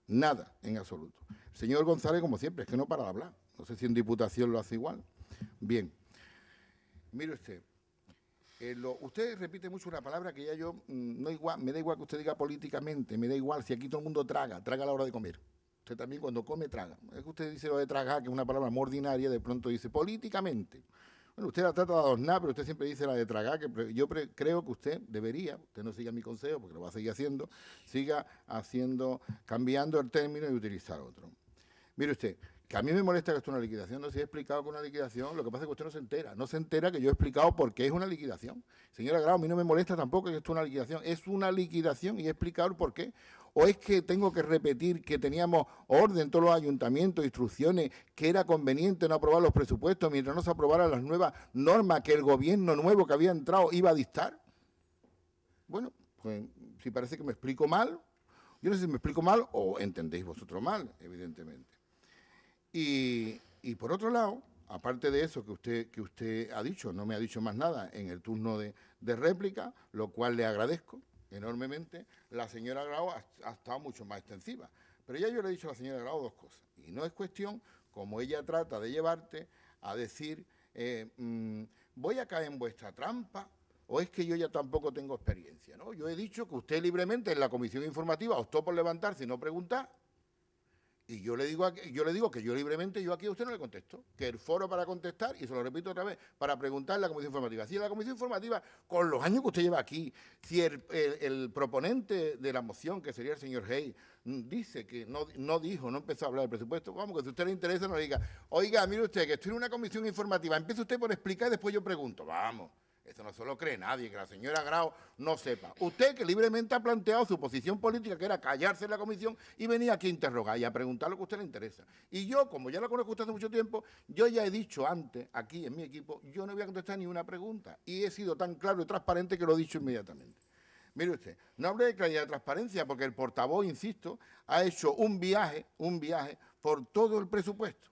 S7: Nada, en absoluto. El señor González, como siempre, es que no para de hablar. No sé si en Diputación lo hace igual. Bien. Mire usted, usted repite mucho una palabra que ya yo, me da igual que usted diga políticamente, me da igual si aquí todo el mundo traga a la hora de comer. Usted también cuando come traga. Es que usted dice lo de tragar, que es una palabra muy ordinaria, de pronto dice políticamente. Bueno, usted la trata de adornar, pero usted siempre dice la de tragar, que yo creo que usted debería, usted no siga mi consejo, porque lo va a seguir haciendo, cambiando el término y utilizar otro. Mire usted, que a mí me molesta que esto es una liquidación, no se ha explicado que es una liquidación, lo que pasa es que usted no se entera que yo he explicado por qué es una liquidación. Señora Grau, a mí no me molesta tampoco que esto es una liquidación y he explicado el por qué. ¿O es que tengo que repetir que teníamos orden en todos los ayuntamientos, instrucciones, que era conveniente no aprobar los presupuestos mientras no se aprobaran las nuevas normas que el gobierno nuevo que había entrado iba a dictar? Bueno, pues si parece que me explico mal, yo no sé si me explico mal o entendéis vosotros mal, evidentemente. Y por otro lado, aparte de eso que usted ha dicho, no me ha dicho más nada en el turno de réplica, lo cual le agradezco enormemente, la señora Grau ha estado mucho más extensiva. Pero ya yo le he dicho a la señora Grau dos cosas. Y no es cuestión, como ella trata de llevarte, a decir, voy a caer en vuestra trampa, o es que yo ya tampoco tengo experiencia, ¿no? Yo he dicho que usted libremente en la comisión informativa optó por levantarse y no preguntar. Y yo le digo que yo libremente, yo aquí a usted no le contesto, que el foro para contestar, y se lo repito otra vez, para preguntar en la comisión informativa. Si en la comisión informativa, con los años que usted lleva aquí, si el proponente de la moción, que sería el señor Hey, dice que no empezó a hablar del presupuesto, vamos, que si a usted le interesa, no le diga, oiga, mire usted, que estoy en una comisión informativa, empiece usted por explicar y después yo pregunto, vamos. Eso no se lo cree nadie, que la señora Grau no sepa. Usted que libremente ha planteado su posición política, que era callarse en la comisión y venir aquí a interrogar y a preguntar lo que a usted le interesa. Y yo, como ya la conozco a usted hace mucho tiempo, yo ya he dicho antes, aquí en mi equipo, yo no voy a contestar ni una pregunta. Y he sido tan claro y transparente que lo he dicho inmediatamente. Mire usted, no hablé de claridad y transparencia porque el portavoz, insisto, ha hecho un viaje por todo el presupuesto.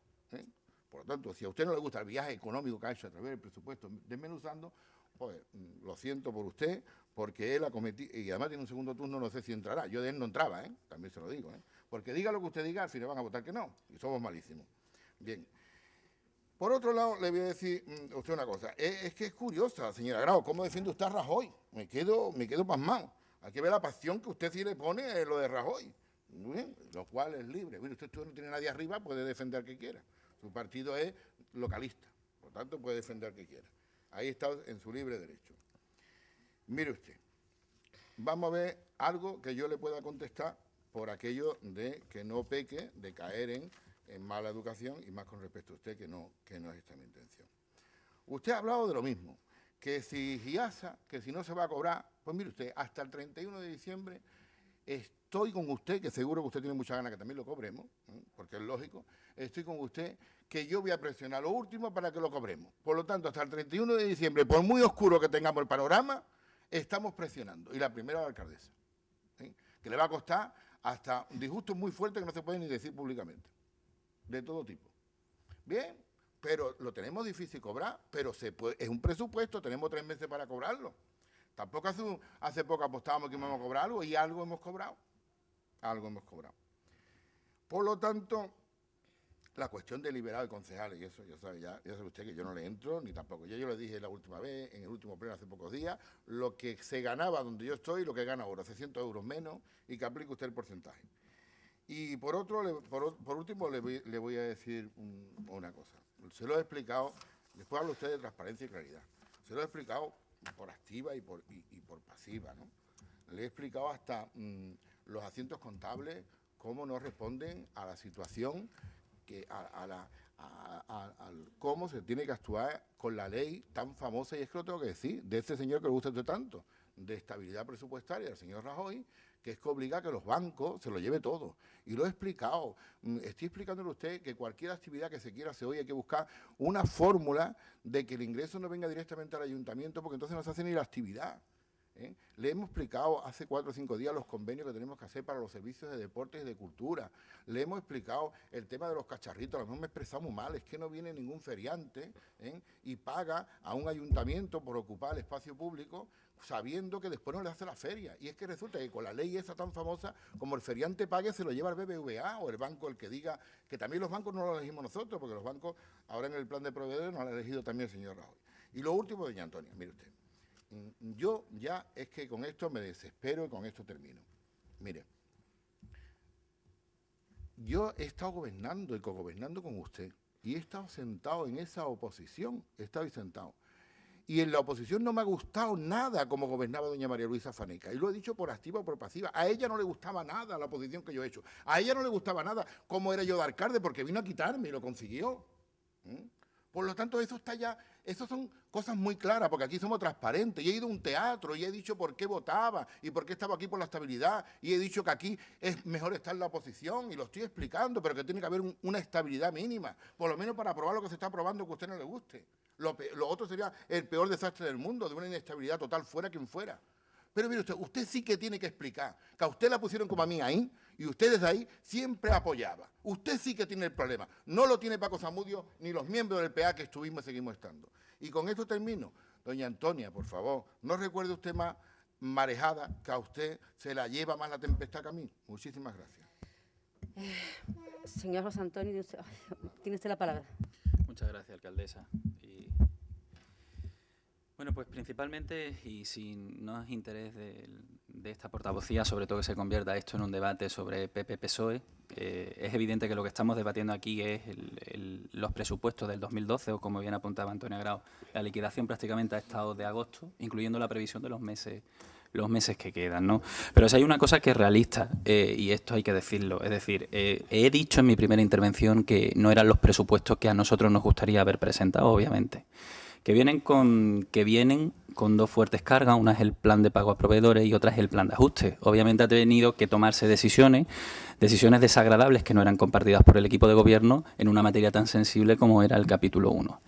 S7: Por lo tanto, si a usted no le gusta el viaje económico que ha hecho a través del presupuesto desmenuzando, pues lo siento por usted, porque él ha cometido, y además tiene un segundo turno, no sé si entrará. Yo de él no entraba, también se lo digo, porque diga lo que usted diga, al final van a votar que no, y somos malísimos. Bien. Por otro lado, le voy a decir a usted una cosa. Es que es curiosa, señora Grau, cómo defiende usted a Rajoy. Me quedo pasmado. Hay que ver la pasión que usted sí le pone en lo de Rajoy. Muy bien, lo cual es libre. Mire, usted no tiene nadie arriba, puede defender al que quiera. Su partido es localista, por lo tanto puede defender al que quiera. Ahí está en su libre derecho. Mire usted, vamos a ver algo que yo le pueda contestar por aquello de que no peque de caer en mala educación y más con respecto a usted, que no es esta mi intención. Usted ha hablado de lo mismo, que si GIASA, que si no se va a cobrar, pues mire usted, hasta el 31 de diciembre estoy con usted, que seguro que usted tiene mucha ganas que también lo cobremos, porque es lógico, estoy con usted, que yo voy a presionar lo último para que lo cobremos. Por lo tanto, hasta el 31 de diciembre, por muy oscuro que tengamos el panorama, estamos presionando. Y la primera, la alcaldesa, ¿sí? Que le va a costar hasta disgustos muy fuertes que no se pueden ni decir públicamente, de todo tipo. Bien, pero lo tenemos difícil cobrar, pero es un presupuesto, tenemos 3 meses para cobrarlo. Tampoco hace poco apostábamos que íbamos a cobrar algo y algo hemos cobrado. Algo hemos cobrado. Por lo tanto, la cuestión de liberar de concejales, y eso ya sabe usted que yo no le entro, ni tampoco. Yo le dije la última vez, en el último pleno hace pocos días, lo que se ganaba donde yo estoy, lo que gana ahora, 600 euros menos, y que aplique usted el porcentaje. Y por último, le voy a decir una cosa. Se lo he explicado, después habla usted de transparencia y claridad. Se lo he explicado por activa y por pasiva, ¿no? Le he explicado hasta los asientos contables, cómo no responden a la situación, cómo se tiene que actuar con la ley tan famosa, y es que lo tengo que decir, de este señor que le gusta a usted tanto, de estabilidad presupuestaria, del señor Rajoy, que es que obliga a que los bancos se lo lleve todo. Y lo he explicado. Estoy explicándole a usted que cualquier actividad que se quiera hacer hoy hay que buscar una fórmula de que el ingreso no venga directamente al ayuntamiento, porque entonces no se hace ni la actividad. Le hemos explicado hace 4 o 5 días los convenios que tenemos que hacer para los servicios de deportes y de cultura. Le hemos explicado el tema de los cacharritos. A lo mejor me he expresado muy mal, es que no viene ningún feriante y paga a un ayuntamiento por ocupar el espacio público sabiendo que después no le hace la feria. Y es que resulta que con la ley esa tan famosa, como el feriante pague, se lo lleva el BBVA o el banco, el que diga, que también los bancos no lo elegimos nosotros, porque los bancos ahora en el plan de proveedores nos lo ha elegido también el señor Rajoy. Y lo último, doña Antonia, mire usted. Yo ya es que con esto me desespero y con esto termino. Mire, yo he estado gobernando y cogobernando con usted y he estado sentado en esa oposición, he estado ahí sentado. Y en la oposición no me ha gustado nada como gobernaba doña María Luisa Faneca. Y lo he dicho por activa o por pasiva. A ella no le gustaba nada la oposición que yo he hecho. A ella no le gustaba nada cómo era yo de alcalde, porque vino a quitarme y lo consiguió. Por lo tanto, eso está ya, eso son cosas muy claras, porque aquí somos transparentes. Y he ido a un teatro y he dicho por qué votaba y por qué estaba aquí por la estabilidad. Y he dicho que aquí es mejor estar en la oposición y lo estoy explicando, pero que tiene que haber una estabilidad mínima, por lo menos para aprobar lo que se está aprobando que a usted no le guste. Lo otro sería el peor desastre del mundo, de una inestabilidad total, fuera quien fuera. Pero mire usted sí que tiene que explicar que a usted la pusieron como a mí ahí y usted desde ahí siempre apoyaba. Usted sí que tiene el problema. No lo tiene Paco Zamudio ni los miembros del PA que estuvimos y seguimos estando. Y con esto termino. Doña Antonia, por favor, no recuerde usted más marejada, que a usted se la lleva más la tempestad que a mí. Muchísimas gracias.
S2: Señor José Antonio, tiene usted la palabra.
S3: Muchas gracias, alcaldesa. Bueno, pues principalmente, y si no es interés de esta portavocía, sobre todo que se convierta esto en un debate sobre PP-PSOE, es evidente que lo que estamos debatiendo aquí es los presupuestos del 2012, o como bien apuntaba Antonia Grau, la liquidación prácticamente ha estado de agosto, incluyendo la previsión de los meses que quedan, ¿no? Pero si hay una cosa que es realista, y esto hay que decirlo, es decir, he dicho en mi primera intervención que no eran los presupuestos que a nosotros nos gustaría haber presentado, obviamente. Que vienen con dos fuertes cargas, una es el plan de pago a proveedores y otra es el plan de ajuste. Obviamente ha tenido que tomarse decisiones desagradables que no eran compartidas por el equipo de gobierno en una materia tan sensible como era el capítulo 1.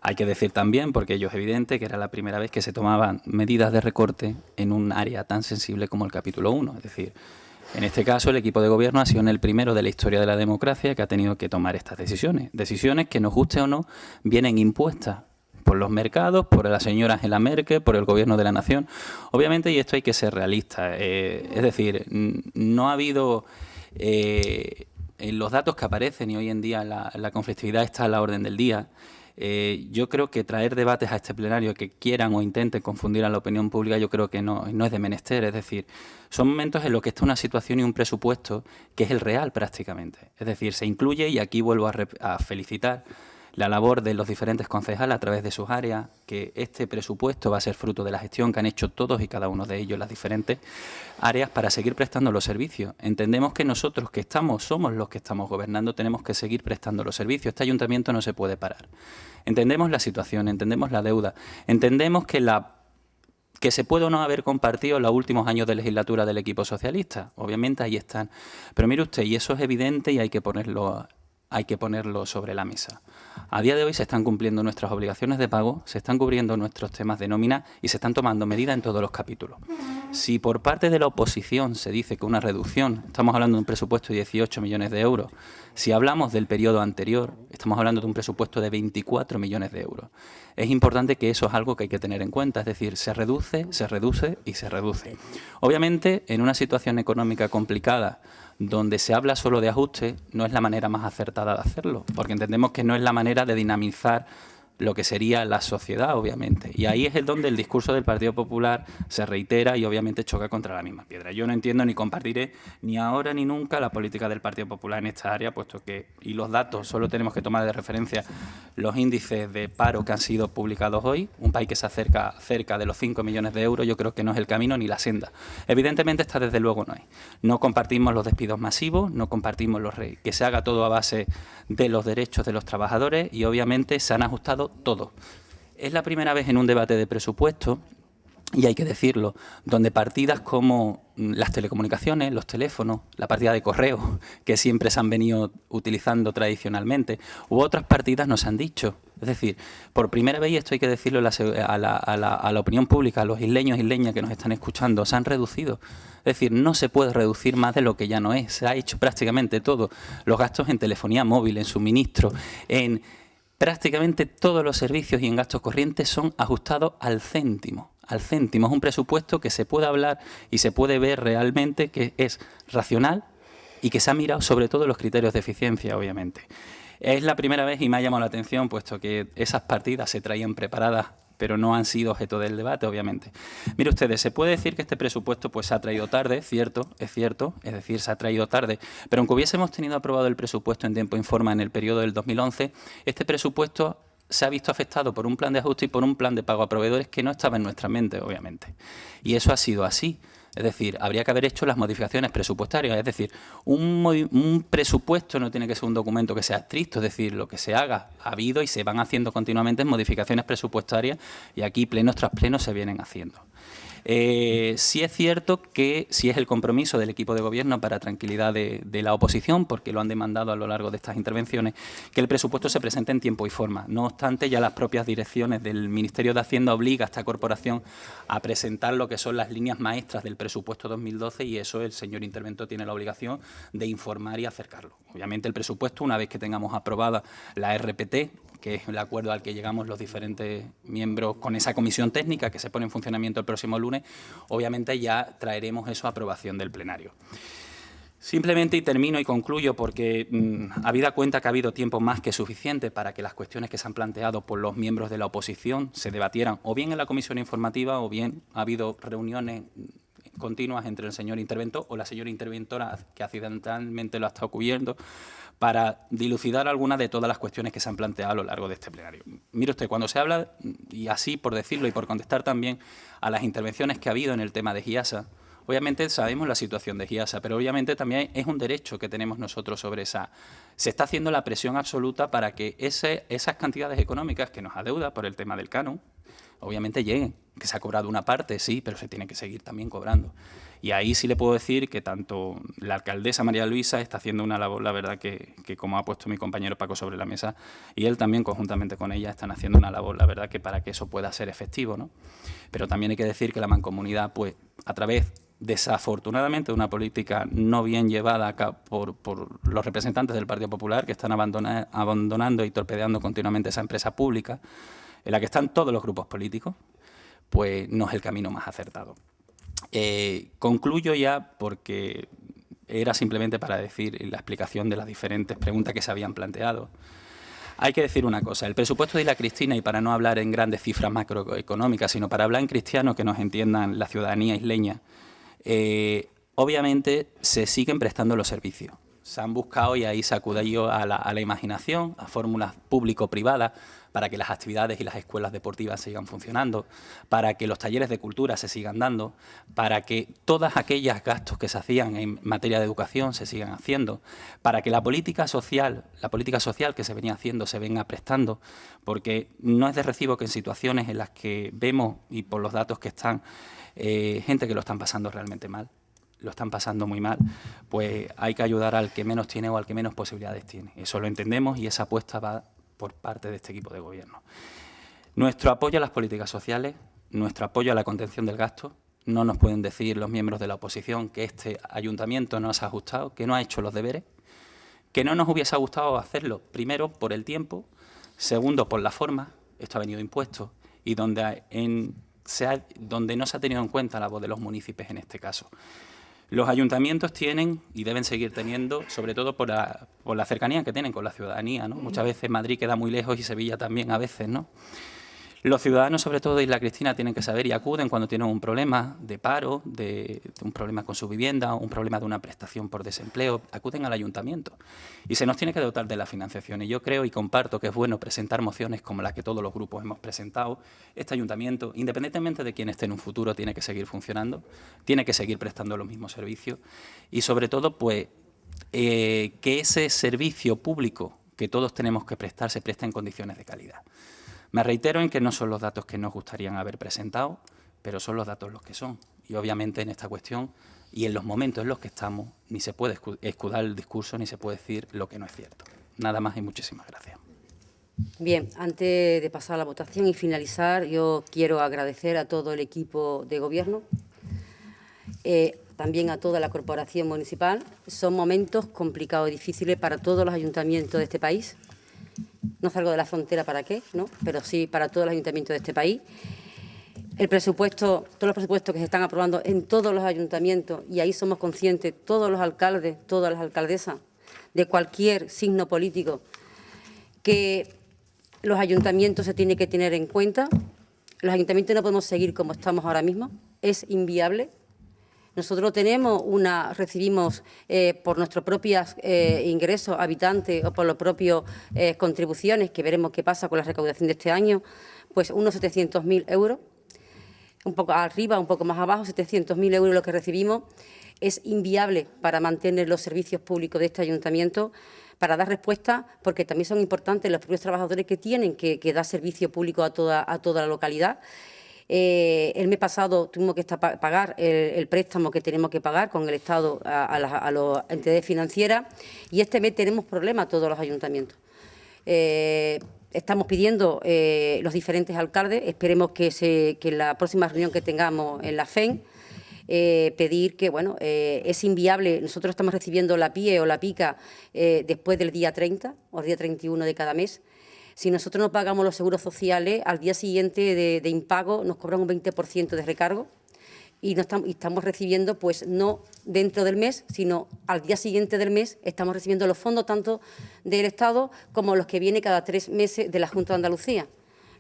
S3: Hay que decir también, porque ello es evidente, que era la primera vez que se tomaban medidas de recorte en un área tan sensible como el capítulo 1. Es decir, en este caso el equipo de gobierno ha sido el primero de la historia de la democracia que ha tenido que tomar estas decisiones. Decisiones que, nos guste o no, vienen impuestas por los mercados, por la señora Angela Merkel, por el gobierno de la nación. Obviamente, y esto hay que ser realista, es decir, no ha habido en los datos que aparecen, y hoy en día la conflictividad está a la orden del día, Yo creo que traer debates a este plenario que quieran o intenten confundir a la opinión pública, yo creo que no es de menester. Es decir, son momentos en los que está una situación y un presupuesto que es el real prácticamente. Es decir, se incluye, y aquí vuelvo a felicitar la labor de los diferentes concejales a través de sus áreas, que este presupuesto va a ser fruto de la gestión que han hecho todos y cada uno de ellos, las diferentes áreas, para seguir prestando los servicios. Entendemos que nosotros que somos los que estamos gobernando, tenemos que seguir prestando los servicios. Este ayuntamiento no se puede parar. Entendemos la situación, entendemos la deuda, entendemos que se puede o no haber compartido los últimos años de legislatura del equipo socialista. Obviamente ahí están. Pero mire usted, y eso es evidente y hay que ponerlo sobre la mesa. A día de hoy se están cumpliendo nuestras obligaciones de pago, se están cubriendo nuestros temas de nómina y se están tomando medidas en todos los capítulos. Si por parte de la oposición se dice que una reducción, estamos hablando de un presupuesto de 18 millones de euros, si hablamos del periodo anterior, estamos hablando de un presupuesto de 24 millones de euros. Es importante que eso es algo que hay que tener en cuenta, es decir, se reduce y se reduce. Obviamente, en una situación económica complicada, donde se habla solo de ajuste, no es la manera más acertada de hacerlo, porque entendemos que no es la manera de dinamizar lo que sería la sociedad, obviamente. Y ahí es donde el discurso del Partido Popular se reitera y obviamente choca contra la misma piedra. Yo no entiendo ni compartiré ni ahora ni nunca la política del Partido Popular en esta área, puesto que, y los datos, solo tenemos que tomar de referencia los índices de paro que han sido publicados hoy. Un país que se acerca cerca de los 5 millones de euros, yo creo que no es el camino ni la senda. Evidentemente, esta desde luego no es. No compartimos los despidos masivos, no compartimos que se haga todo a base de los derechos de los trabajadores y obviamente se han ajustado todo. Es la primera vez en un debate de presupuesto, y hay que decirlo, donde partidas como las telecomunicaciones, los teléfonos, la partida de correo, que siempre se han venido utilizando tradicionalmente, u otras partidas nos han dicho. Es decir, por primera vez, y esto hay que decirlo a la opinión pública, a los isleños y isleñas que nos están escuchando, se han reducido. Es decir, no se puede reducir más de lo que ya no es. Se ha hecho prácticamente todo. Los gastos en telefonía móvil, en suministro, en prácticamente todos los servicios y en gastos corrientes son ajustados al céntimo. Al céntimo. Es un presupuesto que se puede hablar y se puede ver realmente que es racional y que se ha mirado sobre todo los criterios de eficiencia, obviamente. Es la primera vez y me ha llamado la atención, puesto que esas partidas se traían preparadas, pero no han sido objeto del debate, obviamente. Mire ustedes, se puede decir que este presupuesto pues se ha traído tarde, es cierto, es decir, se ha traído tarde, pero aunque hubiésemos tenido aprobado el presupuesto en tiempo y forma en el periodo del 2011, este presupuesto se ha visto afectado por un plan de ajuste y por un plan de pago a proveedores que no estaba en nuestra mente, obviamente. Y eso ha sido así. Es decir, habría que haber hecho las modificaciones presupuestarias. Es decir, un presupuesto no tiene que ser un documento que sea estricto. Es decir, lo que se haga, ha habido y se van haciendo continuamente modificaciones presupuestarias y aquí plenos tras plenos se vienen haciendo. Sí es cierto que sí es el compromiso del equipo de gobierno para tranquilidad de la oposición, porque lo han demandado a lo largo de estas intervenciones, que el presupuesto se presente en tiempo y forma. No obstante, ya las propias direcciones del Ministerio de Hacienda obliga a esta corporación a presentar lo que son las líneas maestras del presupuesto 2012 y eso el señor interventor tiene la obligación de informar y acercarlo. Obviamente el presupuesto, una vez que tengamos aprobada la RPT, que es el acuerdo al que llegamos los diferentes miembros con esa comisión técnica que se pone en funcionamiento el próximo lunes, obviamente ya traeremos eso a aprobación del plenario. Simplemente, y termino y concluyo, porque habida cuenta que ha habido tiempo más que suficiente para que las cuestiones que se han planteado por los miembros de la oposición se debatieran o bien en la comisión informativa o bien ha habido reuniones continuas entre el señor interventor o la señora interventora que accidentalmente lo ha estado cubriendo para dilucidar algunas de todas las cuestiones que se han planteado a lo largo de este plenario. Mire usted, cuando se habla, y así por decirlo y por contestar también a las intervenciones que ha habido en el tema de GIASA, obviamente sabemos la situación de GIASA, pero obviamente también es un derecho que tenemos nosotros sobre esa. Se está haciendo la presión absoluta para que esas cantidades económicas que nos adeuda por el tema del canon, obviamente lleguen, que se ha cobrado una parte, sí, pero se tiene que seguir también cobrando. Y ahí sí le puedo decir que tanto la alcaldesa María Luisa está haciendo una labor, la verdad, que como ha puesto mi compañero Paco sobre la mesa, y él también, conjuntamente con ella, están haciendo una labor, la verdad, que para que eso pueda ser efectivo, ¿no? Pero también hay que decir que la mancomunidad, pues, a través, desafortunadamente, de una política no bien llevada acá por los representantes del Partido Popular, que están abandonando y torpedeando continuamente esa empresa pública, en la que están todos los grupos políticos, pues no es el camino más acertado. Concluyo ya porque era simplemente para decir la explicación de las diferentes preguntas que se habían planteado. Hay que decir una cosa, el presupuesto de Isla Cristina, y para no hablar en grandes cifras macroeconómicas, sino para hablar en cristiano que nos entiendan la ciudadanía isleña, obviamente se siguen prestando los servicios. Se han buscado, y ahí se acudió a la imaginación, a fórmulas público-privadas, para que las actividades y las escuelas deportivas sigan funcionando, para que los talleres de cultura se sigan dando, para que todos aquellos gastos que se hacían en materia de educación se sigan haciendo, para que la política social que se venía haciendo se venga prestando, porque no es de recibo que en situaciones en las que vemos, y por los datos que están, gente que lo están pasando realmente mal, lo están pasando muy mal, pues hay que ayudar al que menos tiene o al que menos posibilidades tiene. Eso lo entendemos y esa apuesta va por parte de este equipo de gobierno. Nuestro apoyo a las políticas sociales, nuestro apoyo a la contención del gasto, no nos pueden decir los miembros de la oposición que este ayuntamiento no se ha ajustado, que no ha hecho los deberes, que no nos hubiese gustado hacerlo, primero, por el tiempo, segundo, por la forma, esto ha venido impuesto, y donde no se ha tenido en cuenta la voz de los municipios en este caso. Los ayuntamientos tienen y deben seguir teniendo, sobre todo por la cercanía que tienen con la ciudadanía, ¿no? Muchas veces Madrid queda muy lejos y Sevilla también a veces, ¿no? Los ciudadanos, sobre todo de Isla Cristina, tienen que saber y acuden cuando tienen un problema de paro, de un problema con su vivienda, un problema de una prestación por desempleo, acuden al ayuntamiento. Y se nos tiene que dotar de la financiación. Y yo creo y comparto que es bueno presentar mociones como la que todos los grupos hemos presentado. Este ayuntamiento, independientemente de quién esté en un futuro, tiene que seguir funcionando, tiene que seguir prestando los mismos servicios y, sobre todo, pues, que ese servicio público que todos tenemos que prestar se preste en condiciones de calidad. Me reitero en que no son los datos que nos gustarían haber presentado, pero son los datos los que son. Y obviamente en esta cuestión y en los momentos en los que estamos ni se puede escudar el discurso ni se puede decir lo que no es cierto. Nada más y muchísimas gracias.
S2: Bien, antes de pasar a la votación y finalizar, yo quiero agradecer a todo el equipo de gobierno, también a toda la corporación municipal. Son momentos complicados y difíciles para todos los ayuntamientos de este país. No salgo de la frontera para qué, ¿no? Pero sí para todos los ayuntamientos de este país. El presupuesto, todos los presupuestos que se están aprobando en todos los ayuntamientos, y ahí somos conscientes, todos los alcaldes, todas las alcaldesas, de cualquier signo político, que los ayuntamientos se tienen que tener en cuenta. Los ayuntamientos no podemos seguir como estamos ahora mismo, es inviable. Nosotros recibimos por nuestros propios ingresos habitantes o por los propios contribuciones, que veremos qué pasa con la recaudación de este año, pues unos 700.000 euros, un poco arriba, un poco más abajo, 700.000 euros lo que recibimos. Es inviable para mantener los servicios públicos de este ayuntamiento, para dar respuesta, porque también son importantes los propios trabajadores que tienen que dar servicio público a toda la localidad. El mes pasado tuvimos que pagar el préstamo que tenemos que pagar con el Estado a las entidades financieras, y este mes tenemos problemas todos los ayuntamientos. Estamos pidiendo los diferentes alcaldes, esperemos que en la próxima reunión que tengamos en la FEN, pedir que, bueno, es inviable. Nosotros estamos recibiendo la PIE o la PICA después del día 30 o el día 31 de cada mes. Si nosotros no pagamos los seguros sociales, al día siguiente de impago nos cobran un 20% de recargo y estamos recibiendo, pues no dentro del mes, sino al día siguiente del mes, estamos recibiendo los fondos tanto del Estado como los que viene cada 3 meses de la Junta de Andalucía.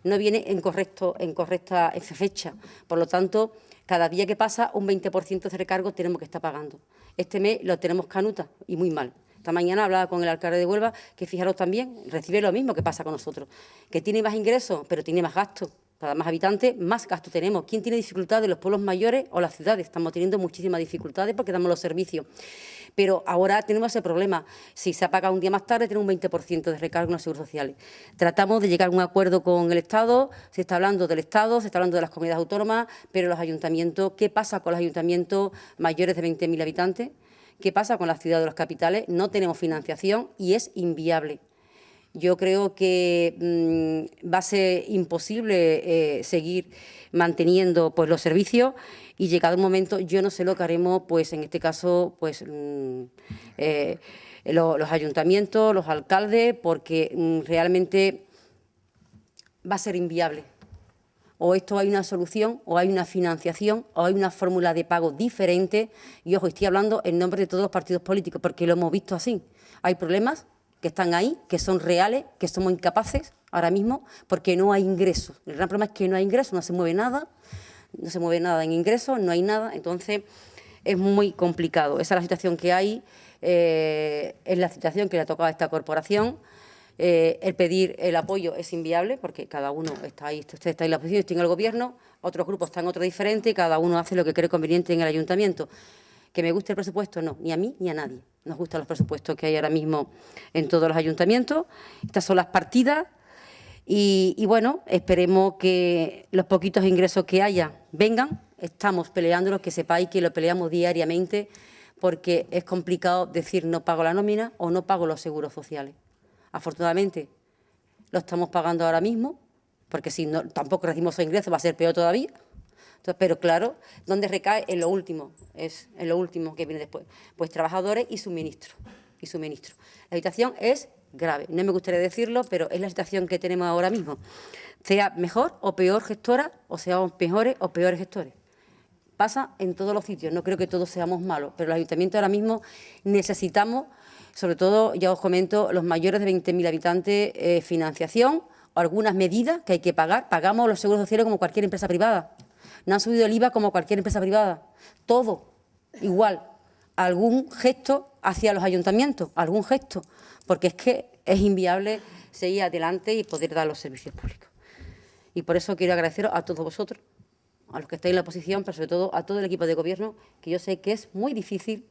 S2: No viene en correcta fecha. Por lo tanto, cada día que pasa, un 20% de recargo tenemos que estar pagando. Este mes lo tenemos canuta y muy mal. Esta mañana hablaba con el alcalde de Huelva, que fijaros también, recibe lo mismo que pasa con nosotros, que tiene más ingresos, pero tiene más gastos. Para más habitantes, más gastos tenemos. ¿Quién tiene dificultades? ¿Los pueblos mayores o las ciudades? Estamos teniendo muchísimas dificultades porque damos los servicios. Pero ahora tenemos ese problema. Si se apaga un día más tarde, tenemos un 20% de recargo en los seguros sociales. Tratamos de llegar a un acuerdo con el Estado, se está hablando del Estado, se está hablando de las comunidades autónomas, pero los ayuntamientos, ¿qué pasa con los ayuntamientos mayores de 20.000 habitantes? ¿Qué pasa con las ciudades de las capitales? No tenemos financiación y es inviable. Yo creo que va a ser imposible seguir manteniendo, pues, los servicios, y llegado un momento yo no sé lo que haremos, pues en este caso, pues los ayuntamientos, los alcaldes, porque realmente va a ser inviable. O esto hay una solución, o hay una financiación, o hay una fórmula de pago diferente. Y ojo, estoy hablando en nombre de todos los partidos políticos, porque lo hemos visto así. Hay problemas que están ahí, que son reales, que somos incapaces ahora mismo porque no hay ingresos. El gran problema es que no hay ingresos, no se mueve nada en ingresos, no hay nada, entonces es muy complicado. Esa es la situación que hay, es la situación que le ha tocado a esta corporación. El pedir el apoyo es inviable porque cada uno está ahí, usted está en la oposición, estoy en el Gobierno, otros grupos están en otro diferente y cada uno hace lo que cree conveniente en el Ayuntamiento. ¿Que me guste el presupuesto? No, ni a mí ni a nadie. Nos gustan los presupuestos que hay ahora mismo en todos los ayuntamientos. Estas son las partidas y bueno, esperemos que los poquitos ingresos que haya vengan. Estamos peleándolos, que sepáis que lo peleamos diariamente porque es complicado decir no pago la nómina o no pago los seguros sociales. Afortunadamente, lo estamos pagando ahora mismo, porque si no, tampoco recibimos esos ingresos va a ser peor todavía. Entonces, pero claro, ¿dónde recae? En lo último, es en lo último que viene después. Pues trabajadores y suministro. La situación es grave. No me gustaría decirlo, pero es la situación que tenemos ahora mismo. Sea mejor o peor gestora, o seamos mejores o peores gestores. Pasa en todos los sitios. No creo que todos seamos malos, pero los ayuntamientos ahora mismo necesitamos, sobre todo, ya os comento, los mayores de 20.000 habitantes, financiación o algunas medidas que hay que pagar. Pagamos los seguros sociales como cualquier empresa privada. No han subido el IVA como cualquier empresa privada. Todo igual. Algún gesto hacia los ayuntamientos, algún gesto, porque es que es inviable seguir adelante y poder dar los servicios públicos. Y por eso quiero agradeceros a todos vosotros, a los que estáis en la oposición, pero sobre todo a todo el equipo de Gobierno, que yo sé que es muy difícil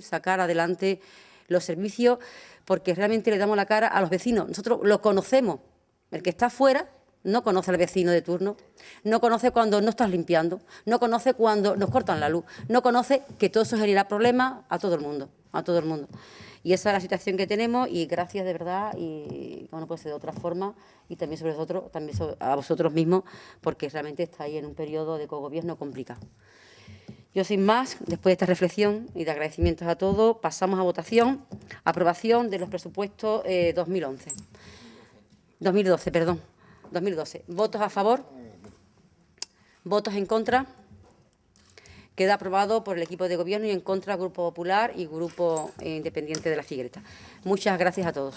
S2: sacar adelante los servicios, porque realmente le damos la cara a los vecinos. Nosotros lo conocemos. El que está fuera no conoce al vecino de turno, no conoce cuando no estás limpiando, no conoce cuando nos cortan la luz, no conoce que todo eso genera problemas a todo el mundo, Y esa es la situación que tenemos y gracias de verdad y no puede ser de otra forma y también a vosotros mismos porque realmente estáis en un periodo de cogobierno complicado. Yo sin más, después de esta reflexión y de agradecimientos a todos, pasamos a votación, aprobación de los presupuestos 2012. ¿Votos a favor? ¿Votos en contra? Queda aprobado por el equipo de Gobierno y en contra Grupo Popular y Grupo Independiente de la Figuereta. Muchas gracias a todos.